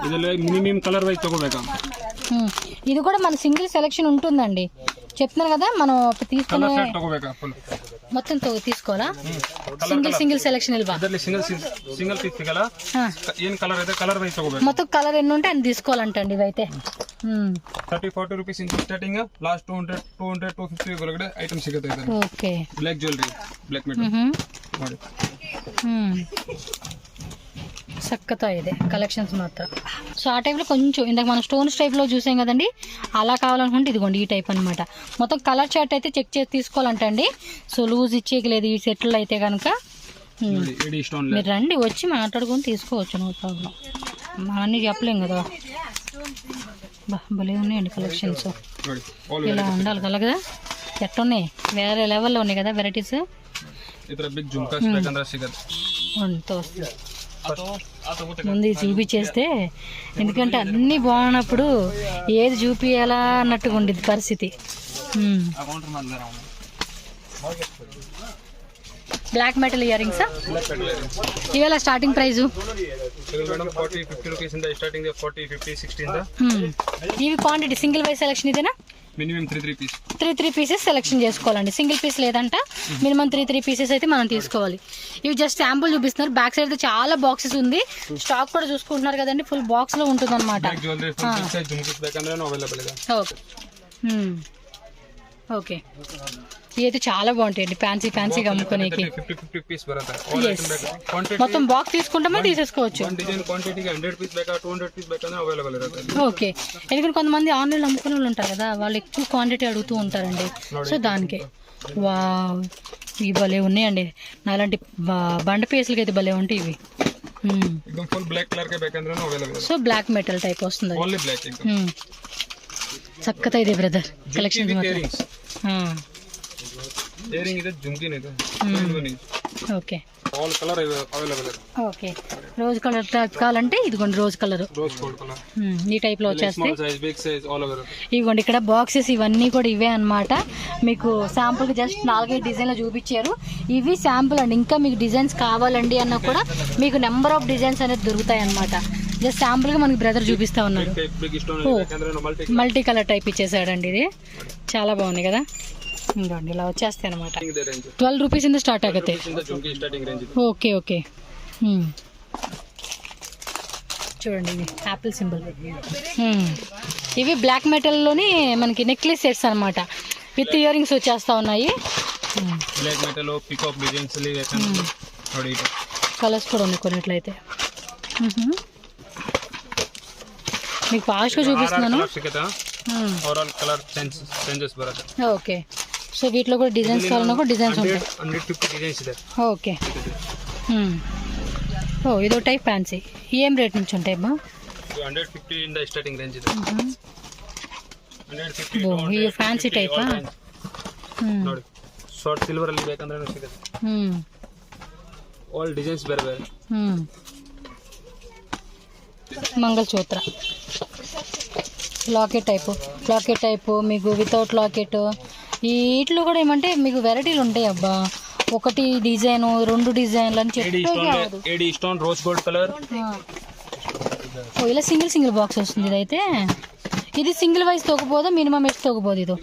[SPEAKER 2] ಇದರಲ್ಲಿ మినిమం కలర్ వైస్ తಗೋಬೇಕಾ?
[SPEAKER 1] ఇది కూడా మన సింగిల్ సెలెక్షన్ ఉంటుందండి. చెప్తున్నాను కదా, మనం తీసుకునే మొత్తం తీసుకోవాలా? సింగిల్ సెలెక్షన్ ఇల్వా?
[SPEAKER 2] సింగిల్ పీస్ ಸಿಗಲ್ಲ. ಏನ್ ಕಲರ್ ಇದೆ ಕಲರ್ ವೈಸ್ ತಗೋಬೇಕು.
[SPEAKER 1] మొత్తం కలర్ ఎన్ని ఉంటే అన్ని తీసుకోవాలంటండి ఇవైతే.
[SPEAKER 2] 30, 40 ರೂಪೀಸ್ ಇಂದ ಸ್ಟಾರ್ಟಿಂಗ್ ಲಾಸ್ಟ್ 200, 250 ಒಳಗಡೆ ಐಟಮ್ ಸಿಗುತ್ತೆ ಇದೆ.
[SPEAKER 1] Okay,
[SPEAKER 2] black jewellery, black metal ನೋಡಿ.
[SPEAKER 1] చక్కగా ಇದೆ కలెక్షన్స్ మాత్రం. సో ఆ టైప్లో కొంచెం ఇందాక మనం స్టోన్స్ టైప్లో చూసాం కదండి, అలా కావాలనుకుంటే ఇదిగోండి ఈ టైప్ అనమాట. మొత్తం కలర్ చార్ట్ అయితే చెక్ చేసి తీసుకోవాలంటండి. సో లూజ్ ఇచ్చేయలేదు ఈ సెట్లో అయితే కనుక. మీరు రండి, వచ్చి మాట్లాడుకొని తీసుకోవచ్చు, నో ప్రాబ్లం. అన్నీ చెప్పలేం కదా. భలే ఉన్నాయండి కలెక్షన్స్. ఇలా ఉండాలి కదా, ఎట్టున్నాయి వేరే లెవెల్లో ఉన్నాయి కదా వెరైటీస్. ముందు చూపించేస్తే, ఎందుకంటే అన్నీ బాగున్నప్పుడు ఏది చూపించాలా అన్నట్టుగా ఉండేది పరిస్థితి. బ్లాక్ మెటల్ ఇయర్ రింగ్స్ ఇవేళ స్టార్టింగ్ ప్రైస్
[SPEAKER 2] ఇవి 40, 50 ರೂಪೀಸ್ ಇಂದ ಸ್ಟಾರ್ಟಿಂಗ್ 40, 50, 60 ಇಂದ.
[SPEAKER 1] ఇవి క్వాంటిటీ సింగిల్ వైస్ సెలెక్షన్ ఇదేనా?
[SPEAKER 2] Minimum 3 piece.
[SPEAKER 1] 3 పీసెస్ సెలెక్షన్ చేసుకోవాలండి. సింగిల్ పీస్ లేదంట, మినిమం 3 పీసెస్ అయితే మనం తీసుకోవాలి. ఇవి జస్ట్ శాంపుల్ చూపిస్తున్నారు. బ్యాక్ సైడ్ అయితే చాలా బాక్సెస్ ఉంది. స్టాక్ కూడా చూసుకుంటున్నారు కదండి, ఫుల్ బాక్స్ లో ఉంటుంది అనమాట. ఓకే, ఇవైతే చాలా బాగుంటాయండి, ఫ్యాన్సీగా అమ్ముకోనేకి. మొత్తం బాక్స్ తీసుకుంటామో తీసేసుకోవచ్చు. ఓకే, ఎందుకంటే కొంతమంది ఆన్లైన్ అమ్ముకునే వాళ్ళు ఉంటారు కదా, వాళ్ళు ఎక్కువ క్వాంటిటీ అడుగుతూ ఉంటారండి. సో దానికే వావ్, ఇవి భలే ఉన్నాయండి. నాలాంటి బండ పీసులకి అయితే భలే ఉంటాయి ఇవి. సో బ్లాక్ మెటల్ టైప్ వస్తుంది. చక్కగా ಇದೆ brother collection. Okay okay, rose colour కావాలంటే ఇదిగోండి, రోజ్ కలర్ ఈ టైప్ లో వచ్చేస్తాయి. ఇదిగోండి ఇక్కడ బాక్సెస్ ఇవన్నీ కూడా ఇవే అన్నమాట. మీకు శాంపుల్ కి జస్ట్ 4-5 డిజైన్లు చూపించారు. ఇవి శాంపుల్ అండి. ఇంకా మీకు డిజైన్స్ కావాలండి అన్నా కూడా మీకు నెంబర్ ఆఫ్ డిజైన్స్ అనేది దొరుకుతాయి అన్నమాట. జస్ట్ శాంపుల్ గా మనకి బ్రదర్ చూపిస్తా ఉన్నారు. మల్టీ కలర్ టైప్ ఇచ్చేసాడండి. ఇది చాలా బాగుంది కదా. ఇంకోండి ఇలా వచ్చేస్తాయి అనమాట. 12 రూపీస్ ఇంದ స్టార్ట్ ఆಗುತ್ತೆ. ఓకే ఓకే, చూడండి ఇవి యాపిల్ సింబల్. ఇవి బ్లాక్ మెటల్లోని మనకి నెక్లెస్ సెట్స్ అనమాట, విత్ ఇయర్ రింగ్స్ వచ్చేస్తా ఉన్నాయి. కలర్స్ కూడా ఉన్నాయి కొన్నిట్లయితే. మీకు ఫాస్ట్గా చూపిస్తున్నాను. ఓకే, సో వీటిలో కూడా డిజైన్స్ కావాలన్నా కూడా డిజైన్స్ ఉంటాయి. ఓకే, ఓ ఇదో టైప్ ఫ్యాన్సీ. ఏం రేట్ నుంచి ఉంటాయి అమ్మా?
[SPEAKER 2] 150 స్టార్టింగ్ రేంజ్.
[SPEAKER 1] ఈ ఫ్యాన్సీ టైపా?
[SPEAKER 2] ಶಾರ್ಟ್ ಸಿಲ್ವರ್ ಅಲ್ಲಿ ಬೇಕಂದ್ರೆ ಸಿಗುತ್ತೆ. ಆಲ್ ಡಿಸೈನ್ಸ್ ಬೇರೆ ಬೇರೆ.
[SPEAKER 1] మంగళసూత్ర లాకెట్ టైపు మీకు వితౌట్ లాకెట్. వీటిలో కూడా ఏమంటే మీకు వెరైటీలు ఉంటాయి అబ్బా. ఒకటి డిజైన్ 2 డిజైన్లు అని చెప్పి
[SPEAKER 2] స్టోన్ రోజ్ గోల్డ్ కలర్.
[SPEAKER 1] ఇలా సింగిల్ బాక్స్ వస్తుంది. ఇదైతే ఇది సింగిల్ వైజ్ తోకపోదా, మినిమం ಎಷ್ಟು తోకపోదు? ఇది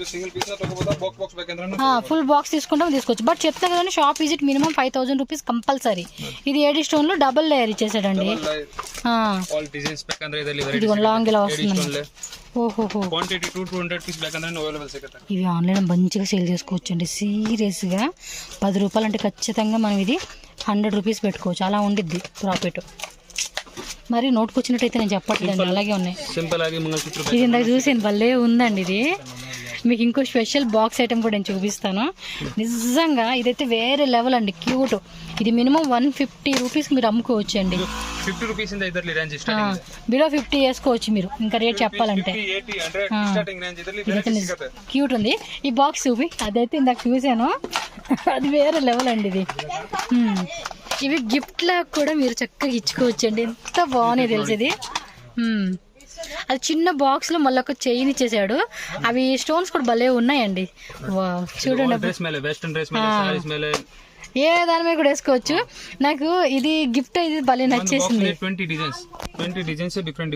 [SPEAKER 1] ఫుల్ బాక్స్ తీసుకుంటాం తీసుకోవచ్చు. బట్ చెప్తా కదండి, shop visit minimum 5000 rupees compulsory. ఇది ఏడి స్టోన్ లో డబుల్ లేయర్ ఇచ్చేసాడండి. ఇది లాంగ్ ఇలా వస్తుంది. ఓహో, ఇవి ఆన్లైన్ మంచిగా సేల్ చేసుకోవచ్చు అండి. సీరియస్ గా 10 రూపాయలు అంటే ఖచ్చితంగా మనం ఇది 100 రూపీస్ పెట్టుకోవచ్చు. అలా ఉండిద్ది ప్రాఫిట్. మరి నోట్కి వచ్చినట్టయితే నేను చెప్పట్లేదు, అలాగే ఉన్నాయి. ఇది ఇందాక చూసింది భలే ఉందండి. ఇది మీకు ఇంకో స్పెషల్ బాక్స్ ఐటమ్ కూడా నేను చూపిస్తాను. నిజంగా ఇదైతే వేరే లెవెల్ అండి, క్యూట్. ఇది మినిమం 150 రూపీస్ మీరు అమ్ముకోవచ్చు అండి. బిలో 50 వేసుకోవచ్చు మీరు, ఇంకా రేట్ చెప్పాలంటే. ఇదైతే క్యూట్ ఉంది. ఈ బాక్స్ చూపి, అదైతే ఇందాక చూసాను, అది వేరే లెవెల్ అండి. ఇది ఇవి గిఫ్ట్ లా కూడా మీరు చక్కగా ఇచ్చుకోవచ్చు అండి. ఎంత బాగున్నాయి తెలిసి. ఇది అది చిన్న బాక్స్ లో మళ్ళీ ఒక చైన్ ఇచ్చేసాడు. అవి స్టోన్స్ కూడా భలే ఉన్నాయండి. చూడండి, ఏ దాని మీద కూడా వేసుకోవచ్చు. నాకు ఇది గిఫ్ట్ ఇది భలే నచ్చేసింది.
[SPEAKER 2] 20 డిజైన్స్ డిఫరెంట్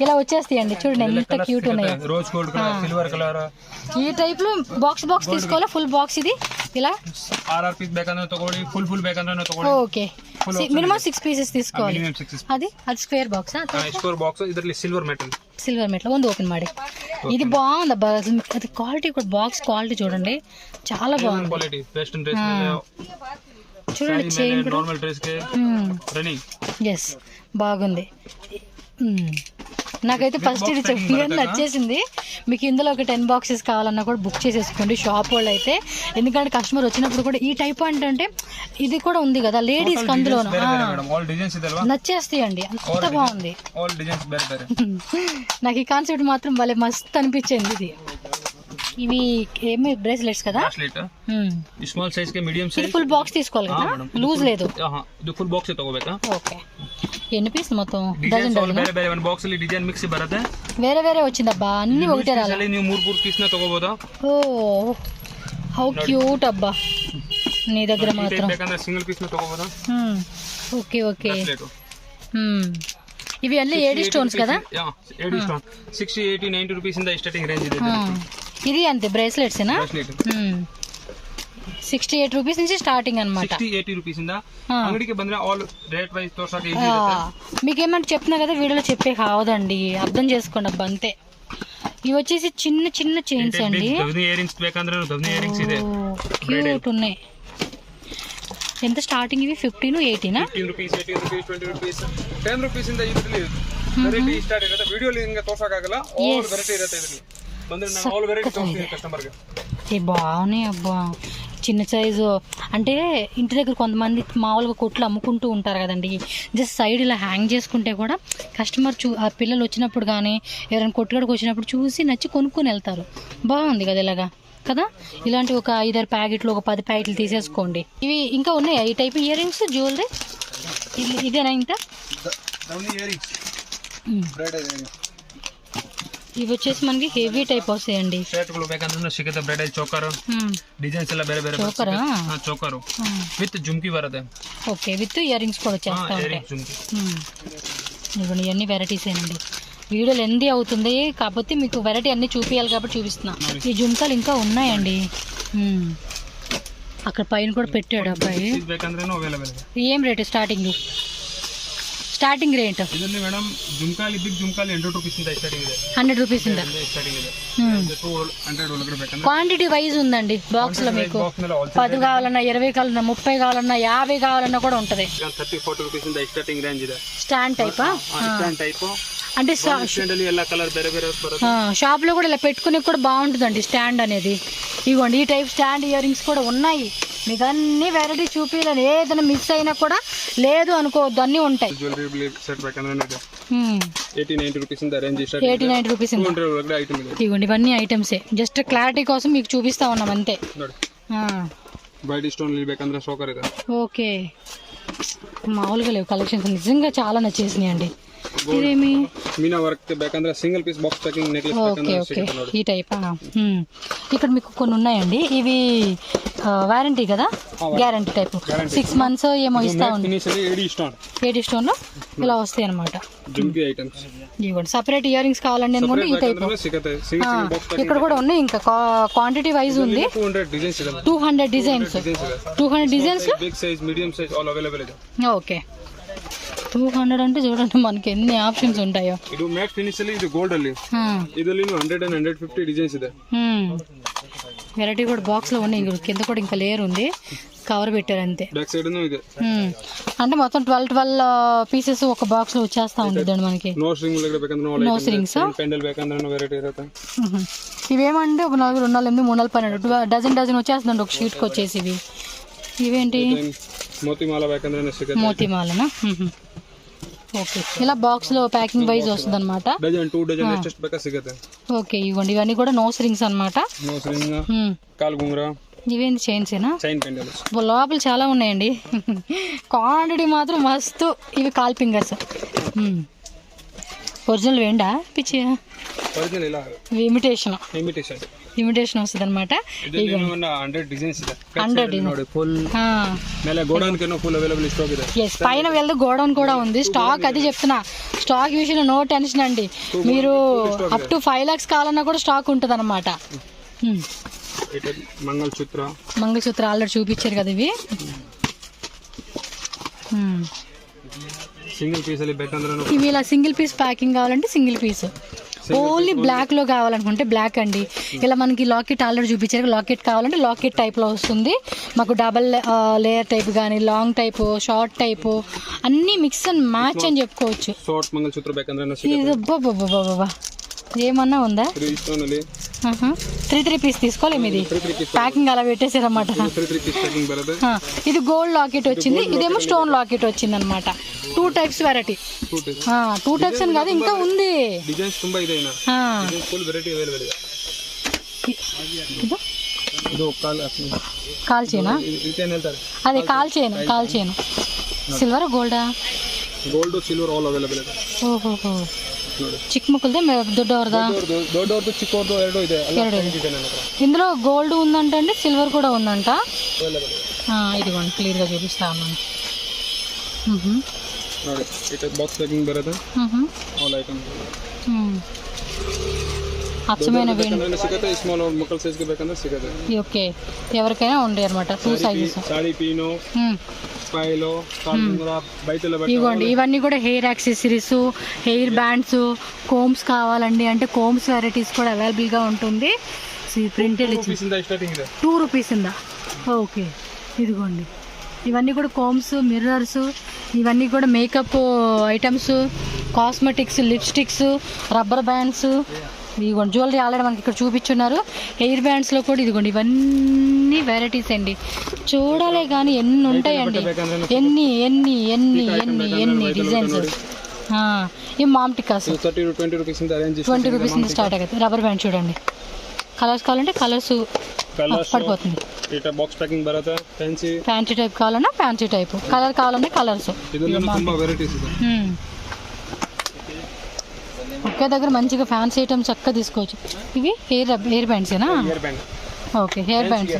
[SPEAKER 1] ఇలా వచ్చేస్తాయండి. చూడండి ఎంత క్యూట్ ఉన్నాయి.
[SPEAKER 2] Rose gold colour, silver colour.
[SPEAKER 1] ఈ టైప్ లో బాక్స్ తీసుకోవాలా? ఫుల్ బాక్స్ ఇది ఇలా
[SPEAKER 2] RR పీస్ ಬೇಕಂದ್ರೆ ತಗೊಳ್ಳಿ, ಫುಲ್ ಬೇಕಂದ್ರೆ ತಗೊಳ್ಳಿ.
[SPEAKER 1] ఓకే, మినిమం 6 పీసెస్ తీసుకోవాలి. అది స్క్వేర్ బాక్స్.
[SPEAKER 2] ಸ್ಕ್ವೇರ್ ಬಾಕ್ಸ್ ಇದರಲ್ಲಿ ಸಿಲ್ವರ್ ಮೆಟಲ್
[SPEAKER 1] ಒಂದು ಓಪನ್ ಮಾಡಿ. ఇది బాగుంది అబ్బా. అది క్వాలిటీ కూడా, బాక్స్ క్వాలిటీ చూడండి చాలా బాగుంది.
[SPEAKER 2] ಕ್ವಾಲಿಟಿ ವೆಸ್ಟರ್ನ್ ಡ್ರೆಸ್ ಮೇಲೆ
[SPEAKER 1] చూడండి, చైన్ కూడా
[SPEAKER 2] నార్మల్ డ్రెస్ కి రన్నింగ్.
[SPEAKER 1] ఎస్, బాగుంది. నాకైతే ఫస్ట్ ఇది చెప్పగానే నచ్చేసింది. మీకు ఇందులో ఒక 10 బాక్సెస్ కావాలన్నా కూడా బుక్ చేసేసుకోండి షాప్ వాళ్ళు అయితే. ఎందుకంటే కస్టమర్ వచ్చినప్పుడు కూడా ఈ టైప్ అంటే ఇది కూడా ఉంది కదా లేడీస్ కి, అందులో నచ్చేస్తాయండి. అంత బాగుంది. నాకు ఈ కాన్సెప్ట్ మాత్రం భలే మస్త్ అనిపించింది. ఇది ఇవి ఏమి బ్రేస్లెట్స్ కదా,
[SPEAKER 2] స్మాల్ సైజ్ కి మీడియం సైజ్.
[SPEAKER 1] ఫుల్ బాక్స్ తీసుకోవాలి కదా, లూజ్ లేదు.
[SPEAKER 2] ಇದು ಫುಲ್ ಬಾಕ್ಸ್ ತಗೋಬೇಕಾ?
[SPEAKER 1] ఓకే, ఎన్ని పీస్ మొత్తం?
[SPEAKER 2] ಬೇರೆ ಬೇರೆ ಒಂದು ಬಾಕ್ಸ್ ಅಲ್ಲಿ ಡಿಸೈನ್ ಮಿಕ್ಸ್ ಬರುತ್ತೆ.
[SPEAKER 1] వేరే వచ్చిందబ్బా, అన్ని ఒకటే రాలి.
[SPEAKER 2] ನೀವು 3 ಪೀಸ್ ನ ತಗೋಬೋದಾ?
[SPEAKER 1] ఓ హౌ క్యూట్ అబ్బా. నీ దగ్గర మాత్రం
[SPEAKER 2] ಬೇಕಂದ್ರೆ సింగిల్ పీస్ ನ ತಗೋಬೋದಾ?
[SPEAKER 1] ఓకే ఇవి అన్నీ ఏడి స్టోన్స్ కదా?
[SPEAKER 2] ఏడి స్టోన్ 60, 80, 90 rupees ಇಂದ ಸ್ಟಾರ್ಟಿಂಗ್ ರೇಂಜ್ ಇದೆ.
[SPEAKER 1] ఇది అంతే బ్రేస్లెట్స్ ఏనా? 68 రూపీస్ నుంచి స్టార్టింగ్ అన్నమాట.
[SPEAKER 2] 60, 80 rupees ಇಂದ అంగడికి ಬಂದ್ರೆ ఆల్ రేట్ వైస్ తోసాక ఈజీ
[SPEAKER 1] ఇರುತ್ತೆ. మీకు ఏమంటే చెప్తున్నా కదా వీడియోలో చెప్పే కావదండి, అర్థం చేసుకోండి అబ్బా అంతే. ఇవి వచ్చేసి చిన్న చిన్న చైన్స్ అండి.
[SPEAKER 2] దవ్ని ఇయర్ రింగ్స్ ಬೇಕಂದ್ರೆ దవ్ని ఇయర్ రింగ్స్ ಇದೆ.
[SPEAKER 1] క్యూట్ ఉన్నాయి. ఎంత స్టార్టింగ్ ఇవి? 15, 18
[SPEAKER 2] 15 rupees, 18 rupees, 20 rupees, 10 rupees ಇಂದ ಇದರಲ್ಲಿ ವೆರೈಟಿ ಸ್ಟಾರ್ಟ್ ಇರುತ್ತೆ. ವಿಡಿಯೋಲಿ ಹಿಂಗೆ ತೋರ್ಸಕ್ಕಾಗಲ್ಲ, ಆಲ್ ವೆರೈಟಿ ಇರುತ್ತೆ ಇದರಲ್ಲಿ. ಬಂದ್ರೆ ನಾನು ಆಲ್ ವೆರೈಟಿ ತೋರಿಸ್ತೀನಿ కస్టమర్ ಗೆ.
[SPEAKER 1] ఏ బాగున్నాయి అబ్బా, చిన్న సైజు. అంటే ఇంటి దగ్గర కొంతమంది మామూలుగా కొట్లు అమ్ముకుంటూ ఉంటారు కదండి, జస్ట్ సైడ్ ఇలా హ్యాంగ్ చేసుకుంటే కూడా కస్టమర్ ఆ పిల్లలు వచ్చినప్పుడు కానీ ఎవరైనా కొట్టుగడికి వచ్చినప్పుడు చూసి నచ్చి కొనుక్కొని వెళ్తారు. బాగుంది కదా ఇలాగా కదా. ఇలాంటి ఒక 5-6 ప్యాకెట్లు, ఒక 10 ప్యాకెట్లు తీసేసుకోండి. ఇవి ఇంకా ఉన్నాయా ఈ టైప్ ఇయర్ రింగ్స్ జ్యువెలరీ? ఇదేనా ఇంకా? ఇవి వచ్చేసి మనకి హెవీ టైప్ వస్తాయండి.
[SPEAKER 2] ಶರ್ಟ್ಗಳು ಬೇಕಂದ್ರೆ ಸಿಗುತ್ತೆ. ಬ್ರೈಡಲ್ ಚೋಕರ್ ಡಿಸೈನ್ಸ್ ಎಲ್ಲ ಬೇರೆ ಬೇರೆ
[SPEAKER 1] చోకరా?
[SPEAKER 2] ಚೋಕರ್ ವಿತ್ ಜುಮ್ಕಿ ಬರುತ್ತೆ.
[SPEAKER 1] ఓకే, విత్ ఇయర్ రింగ్స్ కూడా వచ్చేస్తా ఉంటాయి.
[SPEAKER 2] ಜುಮ್ಕಿ
[SPEAKER 1] ఇవన్నీ ఇవన్నీ వెరైటీస్ ఏనండి. వీడియో లెందీ అవుతుంది కాకపోతే మీకు వెరైటీ అన్ని చూపించాలి కాబట్టి చూపిస్తున్నా. ఈ జుంకాలు ఇంకా ఉన్నాయండి. అక్కడ పైన కూడా పెట్టాడు అబ్బాయి.
[SPEAKER 2] ಬೇಕಂದ್ರೆ ಅವೈಲೇಬಲ್.
[SPEAKER 1] ఏం రేట్ స్టార్టింగ్? స్టార్టింగ్ రేట్
[SPEAKER 2] ಇದರಲ್ಲಿ ಮೇಡಮ್ ಜುಮ್ಕಾಲಿ ಬಿಗ್ ಜುಮ್ಕಾಲಿ 100 rupees ಇಂದ ಸ್ಟಾರ್ಟಿಂಗ್ ಇದೆ.
[SPEAKER 1] 100 rupees ಇಂದ
[SPEAKER 2] ಸ್ಟಾರ್ಟಿಂಗ್ ಇದೆ. 200 ಒಳಗಡೆ ಬೇಕಂದ್ರೆ
[SPEAKER 1] క్వాంటిటీ వైజ్ ఉందండి. బాక్స్ లో మీకు 10 కావాలన్నా, 20 కావాలన్నా, 30 కావాలన్నా, 50 కావాలన్నా కూడా ఉంటది.
[SPEAKER 2] 30-40 rupees ఇంದ స్టార్టింగ్ రేంజ్ ಇದೆ.
[SPEAKER 1] స్టాండ్ టైపా?
[SPEAKER 2] స్టాండ్ టైప్
[SPEAKER 1] అంటే
[SPEAKER 2] స్టాండ్ ಅಲ್ಲಿ ಎಲ್ಲ కలర్ ಬೇರೆ ಬೇರೆ ಬರುತ್ತೆ.
[SPEAKER 1] షాప్ లో కూడా ఇలా పెట్టుకునే కూడా బాగుంటుందండి స్టాండ్ అనేది. ఇవ్వండి ఈ టైప్ స్టాండ్ ఇయర్ రింగ్స్ కూడా ఉన్నాయి. మీకు అన్ని వెరైటీ చూపించలేను, ఏదైనా మిస్ అయినా కూడా లేదు అనుకోవద్దు, అన్ని ఉంటాయి.
[SPEAKER 2] జ్యువెలరీ సెట్ ಬೇಕಂದ್ರೆ 80-90 rupees ఇంద రేంజ్ స్టార్టింగ్.
[SPEAKER 1] 80-90 రూపీస్ ఇంద
[SPEAKER 2] 200 ಒಳಗಡೆ ಐಟಮ್ ಇದೆ.
[SPEAKER 1] ఇవ్వండి ఇవన్నీ ఐటమ్సే, జస్ట్ క్లారిటీ కోసం మీకు చూపిస్తా ఉన్నాం అంతే.
[SPEAKER 2] ನೋಡಿ వైట్ స్టోన్ ಲಿ ಬೇಕಂದ್ರೆ చోకర్ ಇದೆ.
[SPEAKER 1] ఓకే, మామూలుగా లేవు కలెక్షన్స్, నిజంగా చాలా నచ్చేసినాయి అండి. ఇదేమి
[SPEAKER 2] మీనా వర్క్ ಬೇಕಂದ್ರೆ single piece box packing necklace
[SPEAKER 1] okay okay ఈ టైపా. ఇక్కడ మీకు కొన్ని ఉన్నాయండి. ఇవి వారంటీ కదా, గ్యారంటీ టైప్. 6 months ఏమో ఇస్తా ఉంది. 80 స్టోన్ ఇలా వస్తాయి అనమాట. ఇవ్వండి సపరేట్ ఇయర్ రింగ్స్ కావాలండి అనుకోండి ఈ టైప్. ఇక్కడ కూడా ఉన్నాయి, ఇంకా క్వాంటిటీ వైజ్ ఉంది. 200 డిజైన్స్ 200 డిజైన్స్. ఓకే 200 అంటే చూడండి మనకి ఎన్ని ఆప్షన్స్ ఉంటాయో.
[SPEAKER 2] ಇದು ಮ್ಯಾಟ್ ಫಿನಿಶ್ ಅಲ್ಲಿ ಇದು ಗೋಲ್ಡ್ ಅಲ್ಲಿ ಇದರಲ್ಲಿ 100 and 150 డిజైన్స్ ಇದೆ.
[SPEAKER 1] వెరైటీ కూడా బాక్స్ లో ఉన్నాయి. కింద కూడా ఇంకా లేయర్ ఉంది, కవర్ పెట్టారు అంతే.
[SPEAKER 2] బ్యాక్ సైడ్ ಇದೆ.
[SPEAKER 1] అంటే మొత్తం 12 పీసెస్ ఒక బాక్స్ లో వచ్చేస్తా ఉంటుంది మనకి.
[SPEAKER 2] నోస్ రింగ్ ಬೇಕಂದ್ರೆ
[SPEAKER 1] నోస్ రింగ్స్,
[SPEAKER 2] పెండల్ ಬೇಕಂದ್ರೆ వెరైటీ ఇರುತ್ತೆ.
[SPEAKER 1] ఇవేమంటే ఒక 4, 2, 4, 8, 3, 12 డజన్ వచ్చేస్తుందండి ఒక షీట్ కి వచ్చేసి. ఇవేంటి?
[SPEAKER 2] మోతిమాల ಬೇಕಂದ್ರೆ ಸಿಗುತ್ತೆ.
[SPEAKER 1] మోతిమాలనా? ఓకే, ఇలా బాక్స్ లో ప్యాకింగ్ వైజ్ వస్తుంది అనమాట.
[SPEAKER 2] డజన్ 2 డజన్ ಎಷ್ಟು ಬೇಕಾ ಸಿಗುತ್ತೆ.
[SPEAKER 1] ఓకే ఇవ్వండి ఇవన్నీ కూడా నోస్ రింగ్స్ అనమాట.
[SPEAKER 2] నోస్ రింగ్, కాల్ గుంగరా.
[SPEAKER 1] ఇవేంటి చైన్స్ ఏనా?
[SPEAKER 2] చైన్ పెండల్స్
[SPEAKER 1] లోపల చాలా ఉన్నాయండి. క్వాంటిటీ మాత్రం మస్తు. ఇవి కాల్ ఫింగర్స్. ఒరిజినల్ వేండా పిచ్చి?
[SPEAKER 2] ఒరిజినల్ ఇలా
[SPEAKER 1] ఇమిటేషన్ వస్తుంది అనమాట.
[SPEAKER 2] 100 డిజైన్స్ ಇದೆ.
[SPEAKER 1] 100 డిజైన్
[SPEAKER 2] ఫుల్ ಮೇಲೆ గోడౌన్ కి ఫుల్ అవైలబుల్ స్టాక్ ಇದೆ.
[SPEAKER 1] yes పైన వెళ్తే గోడౌన్ కూడా ఉంది. స్టాక్ అది చెప్తున్నా, స్టాక్ విషయంలో నో టెన్షన్ అండి. మీరు అప్ టు 5 lakhs కావాలన్నా కూడా స్టాక్ ఉంటుంది అనమాట. మంగళసూత్ర ఆల్రెడీ చూపించారు కదా ఇవి.
[SPEAKER 2] సింగిల్ పీస్ ಅಲ್ಲಿ ಬೇಕಂದ್ರೆ
[SPEAKER 1] ఇవి ఇలా సింగిల్ పీస్ ప్యాకింగ్ కావాలంటే సింగిల్ పీస్. ఓన్లీ బ్లాక్ లో కావాలనుకుంటే బ్లాక్ అండి. ఇలా మనకి లాకెట్ ఆల్రెడీ చూపించారు. లాకెట్ కావాలంటే లాకెట్ టైప్ లో వస్తుంది. మాకు డబల్ లేయర్ టైప్ కానీ, లాంగ్ టైప్, షార్ట్ టైప్ అన్ని మిక్స్ అండ్ మ్యాచ్ అని చెప్పుకోవచ్చు.
[SPEAKER 2] షార్ట్ మంగళసూత్ర ಬೇಕಂದ್ರೆ
[SPEAKER 1] ఏమన్నా ఉందా? 3 పీస్ తీసుకోలేము. ఇది ప్యాకింగ్ అలా పెట్టేసారన్నమాట. ఇది గోల్డ్ లాకెట్ వచ్చింది, ఇదేమో స్టోన్ లాకెట్ వచ్చింది అనమాట. 2 types వెరైటీ. 2 types అని కాదు, ఇంకా ఉంది. కాల్చేనా? అదే కాల్చేను. సిల్వర్ గోల్డా?
[SPEAKER 2] ಗೋಲ್ಡ್ ಸಿಲ್ವರ್ ಆಲ್ ಅವೈಲೇಬಲ್ ಇದೆ.
[SPEAKER 1] ಓಹೋ ಚಿಕ್ಕ ಮಕ್ಕಳದೇ ದೊಡ್ಡವ್ರದಾ?
[SPEAKER 2] ದೊಡ್ಡವ್ರದ್ದು ಚಿಕ್ಕವ್ರದ್ದು ಎರಡು ಇದೆ.
[SPEAKER 1] ఇందులో గోల్డ్ ఉందంట అండి, సిల్వర్ కూడా ఉందంట. ఇదిగోండి క్లియర్గా చూపిస్తా ఉన్నాను.
[SPEAKER 2] ನೋಡಿ ಈ ಟೈಪ್ ಬಾಕ್ಸ್ ಪ್ಯಾಕಿಂಗ್ ಬರುತ್ತೆ ಆಲ್ ಐಟಮ್
[SPEAKER 1] అచ్చమైన
[SPEAKER 2] ಬೇಕಂದ್ರೆ ಸಿಗುತ್ತೆ ಸ್ಮಾಲ್ ಮಕ್ಕಳ ಸೈಜ್ಗೆ ಬೇಕಂದ್ರೆ ಸಿಗುತ್ತೆ
[SPEAKER 1] ఓకే ఎవరికైనా ఉండే అనమాట 2 సైజెస్
[SPEAKER 2] సారీ పీనో స్పైలో బయటలో
[SPEAKER 1] ఇవ్వండి ఇవన్నీ కూడా hair accessories hair bands combs కావాలండి అంటే కోమ్స్ వెరైటీస్ కూడా అవైలబుల్గా ఉంటుంది ప్రింటెడ్ 2 రూపీస్ ఉందా ఓకే ఇదిగోండి ఇవన్నీ కూడా కోమ్స్ మిర్రర్స్ ఇవన్నీ కూడా makeup items cosmetics lipsticks rubber bands ఇదిగోండి జ్యువెలరీ ఆల్రెడీ మనకి ఇక్కడ చూపించున్నారు హెయిర్ బ్యాండ్స్లో కూడా ఇదిగోండి ఇవన్నీ వెరైటీస్ అండి చూడాలే కానీ ఎన్ని ఉంటాయండి ఎన్ని ఎన్ని ఎన్ని ఎన్ని ఎన్ని డిజైన్స్ ఈ మామ్ టిక్కాస్ 20 రూపీస్ నుంచి స్టార్ట్ అవుతుంది రబ్బర్ బ్యాండ్ చూడండి కలర్స్ కావాలంటే కలర్స్ పడిపోతుంది
[SPEAKER 2] బాక్స్ ప్యాకింగ్ బರುತ್ತೆ
[SPEAKER 1] ఫ్యాన్సీ టైప్ కావాలన్నా ఫ్యాన్సీ టైప్ కలర్ కావాలంటే కలర్స్ ఒకే దగ్గర మంచిగా ఫ్యాన్సీ ఐటమ్స్ చక్కగా తీసుకోవచ్చు ఇవి హెయిర్ బ్యాండ్సేనా okay hair bands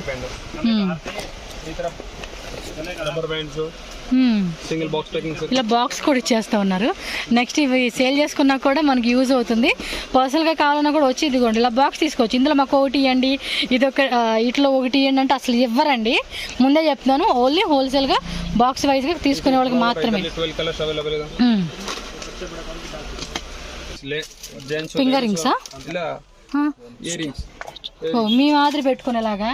[SPEAKER 2] single box packing
[SPEAKER 1] ఇలా బాక్స్ కూడా ఇచ్చేస్తా ఉన్నారు నెక్స్ట్ ఇవి సేల్ చేసుకున్నా కూడా మనకి యూజ్ అవుతుంది పర్సనల్గా కావాలన్నా కూడా వచ్చి ఇదిగోండి ఇలా బాక్స్ తీసుకోవచ్చు ఇందులో మాకు ఒకటి ఇవ్వండి ఇది ఒక ఇట్లా ఒకటి ఇవ్వండి అంటే అసలు ఇవ్వరండి ముందే చెప్తున్నాను ఓన్లీ హోల్సేల్గా బాక్స్ వైజ్గా తీసుకునే వాళ్ళకి మాత్రమే ఫింగర్ రింగ్సా ఓ మీ మాదిరి పెట్టుకునేలాగా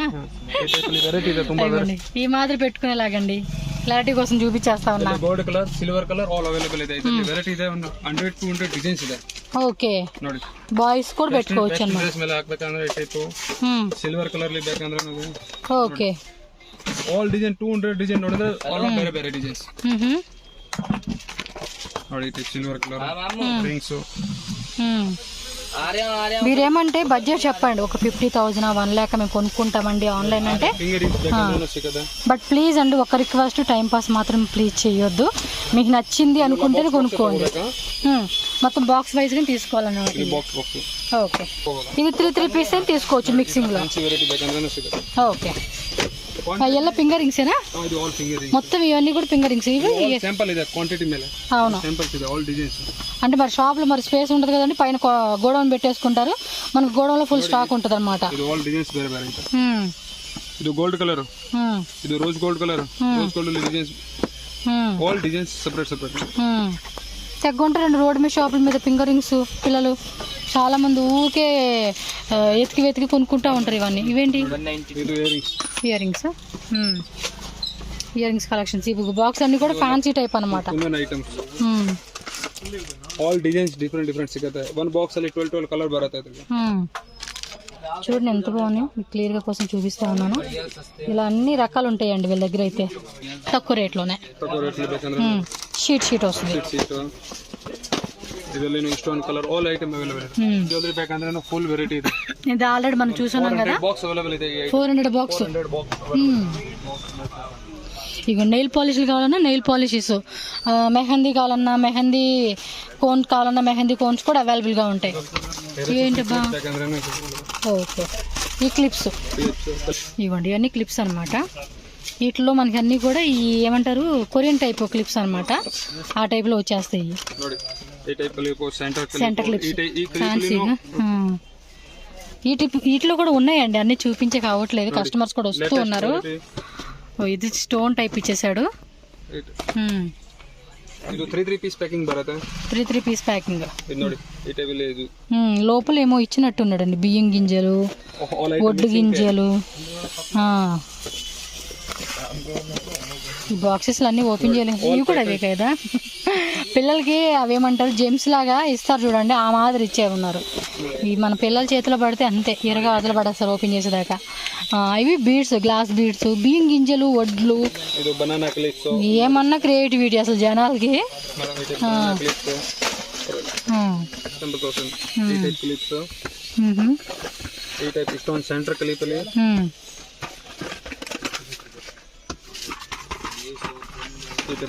[SPEAKER 1] ఈ మాదిరి పెట్టుకునేలాగండి క్లారిటీ కోసం చూపించేస్తా ఉన్నా
[SPEAKER 2] gold colour silver colour all available ಇದೆ ಇದರಲ್ಲಿ ವೆರೈಟಿ ಇದೆ 100 200 ಡಿಸೈನ್ಸ್ ಇದೆ
[SPEAKER 1] ಓಕೆ
[SPEAKER 2] ನೋಡಿ
[SPEAKER 1] ಬಾಯ್ಸ್ ಕೂಡ పెట్టుకోవచ్చు అన్నమాట
[SPEAKER 2] ಡ್ರೆಸ್ ಮೇಲೆ ಹಾಕಬೇಕಂದ್ರೆ ಈ ಟೈಪ್ ಸಿಲ್ವರ್ ಕಲರ್ ಲಿ ಬೇಕಂದ್ರೆ ನಾವು
[SPEAKER 1] ಓಕೆ
[SPEAKER 2] ಆಲ್ ಡಿಸೈನ್ 200 ಡಿಸೈನ್ ನೋಡಿದ್ರೆ ಆಲ್ ಬೇರೆ ಬೇರೆ ಡಿಸೈನ್ಸ್ ನೋಡಿ ಈ ಸಿಲ್ವರ್ ಕಲರ್ ರಿಂಗ್ಸ್
[SPEAKER 1] మీరేమంటే బడ్జెట్ చెప్పండి ఒక 50,000 1 lakh మేము కొనుక్కుంటామండి ఆన్లైన్ అంటే బట్ ప్లీజ్ అండి ఒక రిక్వెస్ట్ టైం పాస్ మాత్రం ప్లీజ్ చేయొద్దు మీకు నచ్చింది అనుకుంటేనే కొనుక్కోండి మొత్తం బాక్స్ వైజ్గా తీసుకోవాలన్నమాట ఓకే ఇది 3 పీస్ అని తీసుకోవచ్చు మిక్సింగ్లో ఓకే ಎಲ್ಲ ಫಿಂಗರ್ ರಿಂಗ್ಸೇನಾ మొత్తం ఇవన్నీ కూడా ఫింగర్ రింగ్స్ ఇవి
[SPEAKER 2] సింపుల్ ಇದೆ క్వాంటిటీ ಮೇಲೆ
[SPEAKER 1] అవును
[SPEAKER 2] సింపుల్స్ ಇದೆ ఆల్ డిజైన్స్
[SPEAKER 1] అంటే మరి షాప్ లో మరి స్పేస్ ఉంటుంది కదండి పైన గోడౌన్ పెట్టేసుకుంటారు మనకు గోడౌన్ లో ఫుల్ స్టాక్ ఉంటుంది అనమాట
[SPEAKER 2] ఇది ఆల్ డిజైన్స్ ಬೇರೆ ಬೇರೆ ಇದು ಗೋಲ್ಡ್ ಕಲರ್ ಇದು rose gold colour rose gold designs all designs separate separate
[SPEAKER 1] తెగ్గుంటారండి రోడ్ మీద షాపుల మీద ఫింగర్ రింగ్స్ పిల్లలు చాలా మంది ఊకే వెతికి కొనుక్కుంటా ఉంటారు ఇవన్నీ ఇవేంటి ఇయర్ రింగ్స్ కలెక్షన్స్ ఇవి బాక్స్ అన్ని కూడా ఫ్యాన్సీ టైప్ అన్నమాట
[SPEAKER 2] ఆల్ డిజైన్స్ డిఫరెంట్ సిಗುತ್ತೆ వన్ బాక్స్ ಅಲ್ಲಿ 12 కలర్ బರುತ್ತೆ
[SPEAKER 1] చూడండి ఎంత బాగున్నాయి మీకు క్లియర్గా కోసం చూపిస్తా ఉన్నాను ఇలా అన్ని రకాలు ఉంటాయండి వీళ్ళ దగ్గర అయితే తక్కువ రేట్లోనే షీట్ వస్తుంది
[SPEAKER 2] ಇದರಲ್ಲಿ stone colour all item available ಇದೆ ಜ್ಯುವೆಲರಿ ಬೇಕಂದ್ರೆ ಫುಲ್ ವೆರೈಟಿ ಇದೆ
[SPEAKER 1] ఇది ఆల్రెడీ మనం చూసాం కదా
[SPEAKER 2] బాక్స్ అవైలేబల్ ಇದೆ
[SPEAKER 1] 400 బాక్స్ ఇక నెయిల్ పాలిష్లు కావాలన్నా నెయిల్ పాలిషెస్ మెహందీ కావాలన్నా మెహందీ కోన్ కావాలన్నా మెహందీ కోన్స్ కూడా అవైలబుల్గా ఉంటాయి ఏంటబ్బా ఓకే ఈ క్లిప్స్ ఇవ్వండి ఇవన్నీ క్లిప్స్ అనమాట వీటిలో మనకి అన్నీ కూడా ఈ ఏమంటారు కొరియన్ టైప్ క్లిప్స్ అనమాట ఆ టైప్లో వచ్చేస్తాయి సెంటర్ క్లిప్స్ ఫ్యాన్సీగా వీటిలో కూడా ఉన్నాయండి అన్ని చూపించే కావట్లేదు కస్టమర్స్ కూడా వస్తూ ఉన్నారు ఇది స్టోన్ టైప్ ఇచ్చేసాడు
[SPEAKER 2] ಇದು 3 పీస్ ప్యాకింగ్ బರುತ್ತೆ
[SPEAKER 1] 3 పీస్ ప్యాకింగ్
[SPEAKER 2] ఇది ನೋಡಿ ఈ టేబుల్ ఇది
[SPEAKER 1] లోపల ఏమో ఇచ్చినట్టున్నాడండి బియ్యం గింజలు ఒడ్డు గింజలు ఈ బాక్సెస్లు అన్నీ ఓపెన్ చేయలేదు ఇవి కూడా అవే కదా పిల్లలకి అవేమంటారు జెమ్స్ లాగా ఇస్తారు చూడండి ఆ మాదిరి ఇచ్చే ఉన్నారు ఈ మన పిల్లల చేతిలో పడితే అంతే ఇరగా వదలు పడేస్తారు ఓపెన్ చేసేదాకా ఇవి బీడ్స్ గ్లాస్ బీడ్స్ బియ్యం గింజలు వడ్లు ఏమన్నా క్రియేటివిటీ అసలు జనాలకి
[SPEAKER 2] సెంటర్ కలిపి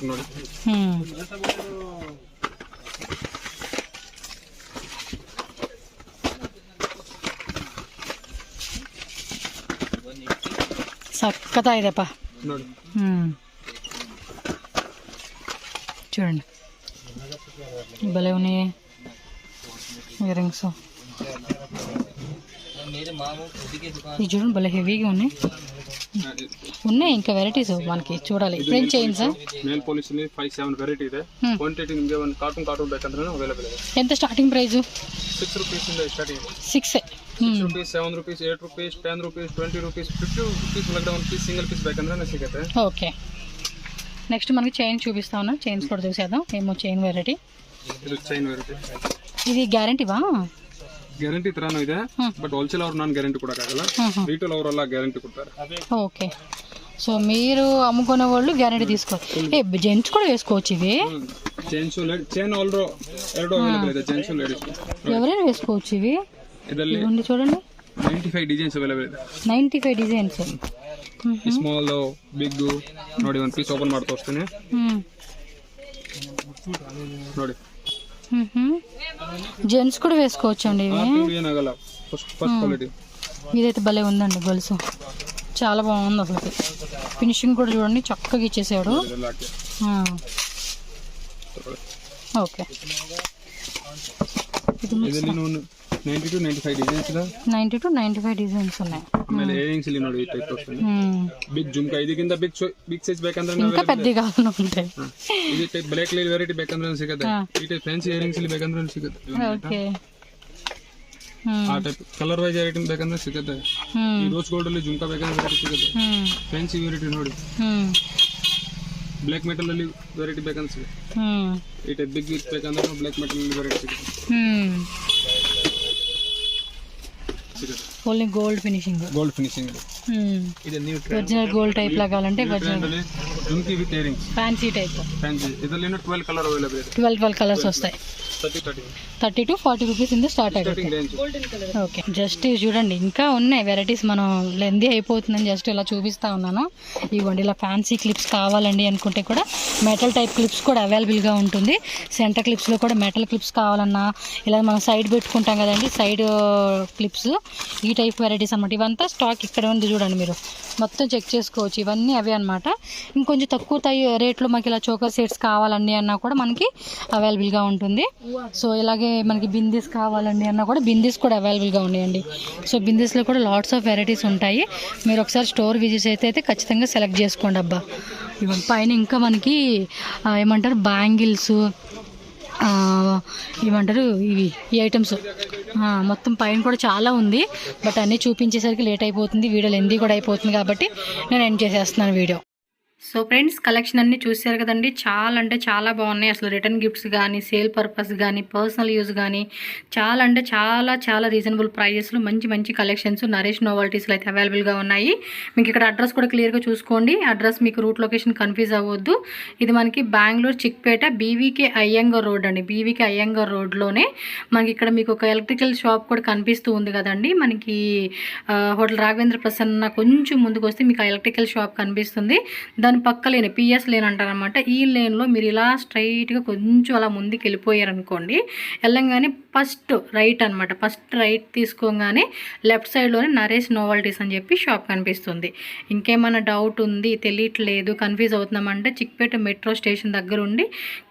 [SPEAKER 2] ನೋಡಿ
[SPEAKER 1] సక్కతా ఇదేపా
[SPEAKER 2] ನೋಡಿ
[SPEAKER 1] చూడండి భలే ఉన్నాయి ఇయర్ రింగ్స్. ఇది చూడండి భలే హెవీగా ఉన్నాయి. ఇంకా వెరైటీస్ మనకి చూడాలి. ఫ్రెంచ్ చైన్స్
[SPEAKER 2] ಮೇಲ್ ಪಾಲಿಶ್ ಅಲ್ಲಿ 5-7 ವೆರೈಟಿ ಇದೆ. ಕ್ವಾಂಟಿಟಿ ನಿಮಗೆ ಒಂದು ಕಾರ್ಟೂನ್ ಬೇಕಂದ್ರೆ ಅವೈಲೇಬಲ್ ಇದೆ.
[SPEAKER 1] ఎంత స్టార్టింగ్ ప్రైస్?
[SPEAKER 2] 6 rupees ಇಂದ ಸ್ಟಾರ್ಟಿಂಗ್ ಇದೆ.
[SPEAKER 1] 6
[SPEAKER 2] rupees, 7 rupees, 8 rupees, 10 rupees, 20 rupees, 50 rupees ಒಳಗಡೆ ಒಂದು ಪೀಸ್ సింగిల్ పీస్ ಬೇಕಂದ್ರೆ ಸಿಗುತ್ತೆ.
[SPEAKER 1] ఓకే, నెక్స్ట్ మనకి చైన్ చూపిస్తా ఉన్నా. చైన్స్ కూడా చూసేద్దాం. ఏమో చైన్ వెరైటీ.
[SPEAKER 2] ಇದು ಚೈನ್ ವೆರೈಟಿ.
[SPEAKER 1] ఇది గ్యారంటీవా?
[SPEAKER 2] ಗ್ಯಾರಂಟಿ ತರಾನು ಇದೆ, ಬಟ್ ಹೋಲ್ಸೇಲ್ ಅವ್ರು ನಾನು ಗ್ಯಾರಂಟಿ ಕೊಡಕ್ಕಾಗಲ್ಲ. రీటైల్ ಅವರೆಲ್ಲ ಗ್ಯಾರಂಟಿ ಕೊಡ್ತಾರೆ.
[SPEAKER 1] ఓకే, సో మీరు అమ్ముకునే వాళ్ళు గ్యారంటీ తీసుకోవాలి. జెంట్స్ కూడా వేసుకోవచ్చు ఇవి.
[SPEAKER 2] జెంట్స్ చైన్ ఆల్రో ಎರಡು అవైలబుల్ ಇದೆ. జెంట్స్ లేడీస్
[SPEAKER 1] ఎవరైనా వేసుకోవచ్చు ఇవి.
[SPEAKER 2] ಇದರಲ್ಲಿ
[SPEAKER 1] చూడండి
[SPEAKER 2] 95 ಡಿಸೈನ್ಸ್ ಅವೈಲಬಲ್ ಇದೆ.
[SPEAKER 1] 95 డిజైన్స్.
[SPEAKER 2] ಸ್ಮಾಲ್ ಬಿಗ್ ನೋಡಿ. ಒಂದು ಪೀಸ್ ಓಪನ್ ಮಾಡಿ ತೋರಿಸ್ತೀನಿ ನೋಡಿ.
[SPEAKER 1] జెంట్స్ కూడా వేసుకోవచ్చు అండి ఇవి.
[SPEAKER 2] ఏనాగల ఫస్ట్ క్వాలిటీ.
[SPEAKER 1] ఇదైతే భలే ఉందండి గొలుసు, చాలా బాగుంది అసలు. ఫినిషింగ్ కూడా చూడండి చక్కగా ఇచ్చేసాడు. ఓకే,
[SPEAKER 2] 90 to 95 డిజైన్స్ ಇದೆ.
[SPEAKER 1] 90 to 95 డిజైన్స్ ఉన్నాయి.
[SPEAKER 2] ಆಮೇಲೆ ಇಯರಿಂಗ್ಸ್ ಇಲ್ಲಿ ನೋಡಿ ಈ ಟೈಪ್ ತೋರಿಸ್ತೀನಿ. ಬಿಗ್ ಜುಮ್ಕಾ ಇದಕ್ಕಿಂತ ಬಿಗ್ ಸೈಜ್ ಬೇಕಂದ್ರೆ
[SPEAKER 1] ఇంకా పెద్దగా ఉంటాయి.
[SPEAKER 2] ಈ ಟೈಪ್ ಬ್ಲಾಕ್ ಲೈನ್ ವೆರೈಟಿ ಬೇಕಂದ್ರೆ ಸಿಗುತ್ತೆ. ಈ ಟೈಪ್ ಫ್ಯಾನ್ಸಿ ಇಯರಿಂಗ್ಸ್ ಇಲ್ಲಿ ಬೇಕಂದ್ರೆ ಸಿಗುತ್ತೆ.
[SPEAKER 1] ಓಕೆ,
[SPEAKER 2] ಆ ಟೈಪ್ ಕಲರ್ ವೈಸ್ ವೆರೈಟಿ ಬೇಕಂದ್ರೆ ಸಿಗುತ್ತೆ. ಈ ರೋಸ್ ಗೋಲ್ಡ್ ಅಲ್ಲಿ ಜುಮ್ಕಾ ಬೇಕಂದ್ರೆ ವೆರೈಟಿ ಸಿಗುತ್ತೆ. ಫ್ಯಾನ್ಸಿ ವೆರೈಟಿ ನೋಡಿ. ಬ್ಲಾಕ್ ಮೆಟಲ್ ಅಲ್ಲಿ ವೆರೈಟಿ ಬೇಕಂದ್ರೆ ಸಿಗುತ್ತೆ. ಈ ಟೈಪ್ ಬಿಗ್ ಬೇಕಂದ್ರೆ ಬ್ಲಾಕ್ ಮೆಟಲ್ ಅಲ್ಲಿ ವೆರೈಟಿ ಸಿಗುತ್ತೆ.
[SPEAKER 1] Only gold finishing.
[SPEAKER 2] ఇది న్యూ
[SPEAKER 1] ఒరిజినల్ గోల్డ్ టైప్ లా కావాలంటే original.
[SPEAKER 2] Jhumki with earrings
[SPEAKER 1] fancy type.
[SPEAKER 2] ಇದರಲ್ಲಿ 12 కలర్ అవైలబుల్ ಇದೆ.
[SPEAKER 1] 12 కలర్స్ వస్తాయి. 30 to 40 రూపీస్ ఇంద స్టార్ట్ అవుతుంది. ఓకే, జస్ట్ చూడండి ఇంకా ఉన్నాయి వెరైటీస్. మనం లెందీ అయిపోతుందని జస్ట్ ఇలా చూపిస్తా ఉన్నాను. ఇవ్వండి, ఇలా ఫ్యాన్సీ క్లిప్స్ కావాలండి అనుకుంటే కూడా మెటల్ టైప్ క్లిప్స్ కూడా అవైలబుల్గా ఉంటుంది. సెంటర్ క్లిప్స్లో కూడా మెటల్ క్లిప్స్ కావాలన్నా ఇలా మనం సైడ్ పెట్టుకుంటాం కదండి, సైడ్ క్లిప్స్, ఈ టైప్ వెరైటీస్ అనమాట. ఇవంతా స్టాక్ ఇక్కడ ఉంది చూడండి, మీరు మొత్తం చెక్ చేసుకోవచ్చు. ఇవన్నీ అవే అనమాట. ఇంకొంచెం తక్కువ రేట్లో మనకి ఇలా చోకర్ సెట్స్ కావాలండి అన్నా కూడా మనకి అవైలబుల్గా ఉంటుంది. సో ఇలాగే మనకి బిందీస్ కావాలండి అన్నా కూడా బిందీస్ కూడా అవైలబుల్గా ఉన్నాయండి. సో బిందీస్లో కూడా లాట్స్ ఆఫ్ వెరైటీస్ ఉంటాయి. మీరు ఒకసారి స్టోర్ విజిట్ అయితే ఖచ్చితంగా సెలెక్ట్ చేసుకోండి. అబ్బా, ఇవన్నీ పైన ఇంకా మనకి ఏమంటారు బ్యాంగిల్స్, ఏమంటారు ఇవి ఈ ఐటమ్స్ మొత్తం పైన కూడా చాలా ఉంది. బట్ అన్నీ చూపించేసరికి లేట్ అయిపోతుంది, వీడియో లెందీ కూడా అయిపోతుంది కాబట్టి నేను ఎండ్ చేసేస్తున్నాను వీడియో. సో ఫ్రెండ్స్, కలెక్షన్ అన్నీ చూసారు కదండి. చాలా అంటే చాలా బాగున్నాయి. అసలు రిటర్న్ గిఫ్ట్స్ కానీ, సేల్ పర్పస్ కానీ, పర్సనల్ యూజ్ కానీ చాలా అంటే చాలా రీజనబుల్ ప్రైజెస్లో మంచి మంచి కలెక్షన్స్ నరేష్ నోవల్టీస్లో అయితే అవైలబుల్గా ఉన్నాయి. మీకు ఇక్కడ అడ్రస్ కూడా క్లియర్గా చూసుకోండి. అడ్రస్ మీకు రూట్ లొకేషన్ కన్ఫ్యూజ్ అవ్వద్దు. ఇది మనకి బెంగళూరు చిక్పేట బీవీకే అయ్యంగర్ రోడ్ అండి. బీవీకే అయ్యంగర్ రోడ్లోనే మనకి ఇక్కడ మీకు ఒక ఎలక్ట్రికల్ షాప్ కూడా కనిపిస్తూ ఉంది కదండి. మనకి హోటల్ రాఘవేంద్ర ప్రసన్న కొంచెం ముందుకు వస్తే మీకు ఆ ఎలక్ట్రికల్ షాప్ కనిపిస్తుంది. దాని పక్క లేని పిఎస్ లేన్ అంటారనమాట. ఈ లేన్లో మీరు ఇలా స్ట్రైట్గా కొంచెం అలా ముందుకు వెళ్ళిపోయారనుకోండి, వెళ్ళంగానే ఫస్ట్ రైట్ అనమాట. ఫస్ట్ రైట్ తీసుకోగానే లెఫ్ట్ సైడ్లోనే నరేష్ నోవల్టీస్ అని చెప్పి షాప్ కనిపిస్తుంది. ఇంకేమైనా డౌట్ ఉంది, తెలియట్లేదు, కన్ఫ్యూజ్ అవుతున్నామంటే చిక్పేట మెట్రో స్టేషన్ దగ్గర ఉండి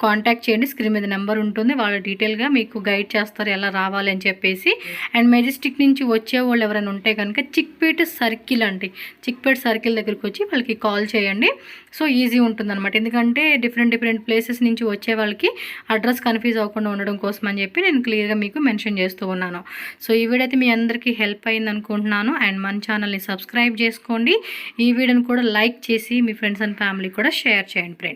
[SPEAKER 1] కాంటాక్ట్ చేయండి. స్క్రీన్ మీద నెంబర్ ఉంటుంది, వాళ్ళు డీటెయిల్గా మీకు గైడ్ చేస్తారు ఎలా రావాలి అని చెప్పేసి. అండ్ మెజెస్టిక్ నుంచి వచ్చే వాళ్ళు ఎవరైనా ఉంటే కనుక చిక్పేట సర్కిల్ అండి, చిక్పేట సర్కిల్ దగ్గరికి వచ్చి వాళ్ళకి కాల్ చేయండి. సో ఈజీ ఉంటుందన్నమాట. ఎందుకంటే డిఫరెంట్ ప్లేసెస్ నుంచి వచ్చే వాళ్ళకి అడ్రస్ కన్ఫ్యూజ్ అవ్వకుండా ఉండడం కోసం అని చెప్పి నేను క్లియర్గా మీకు మెన్షన్ చేస్తూ ఉన్నాను. సో ఈ వీడియో అయితే మీ అందరికీ హెల్ప్ అయింది అనుకుంటున్నాను. అండ్ మన ఛానల్ని సబ్స్క్రైబ్ చేసుకోండి. ఈ వీడియోని కూడా లైక్ చేసి మీ ఫ్రెండ్స్ అండ్ ఫ్యామిలీ కూడా షేర్ చేయండి ఫ్రెండ్స్.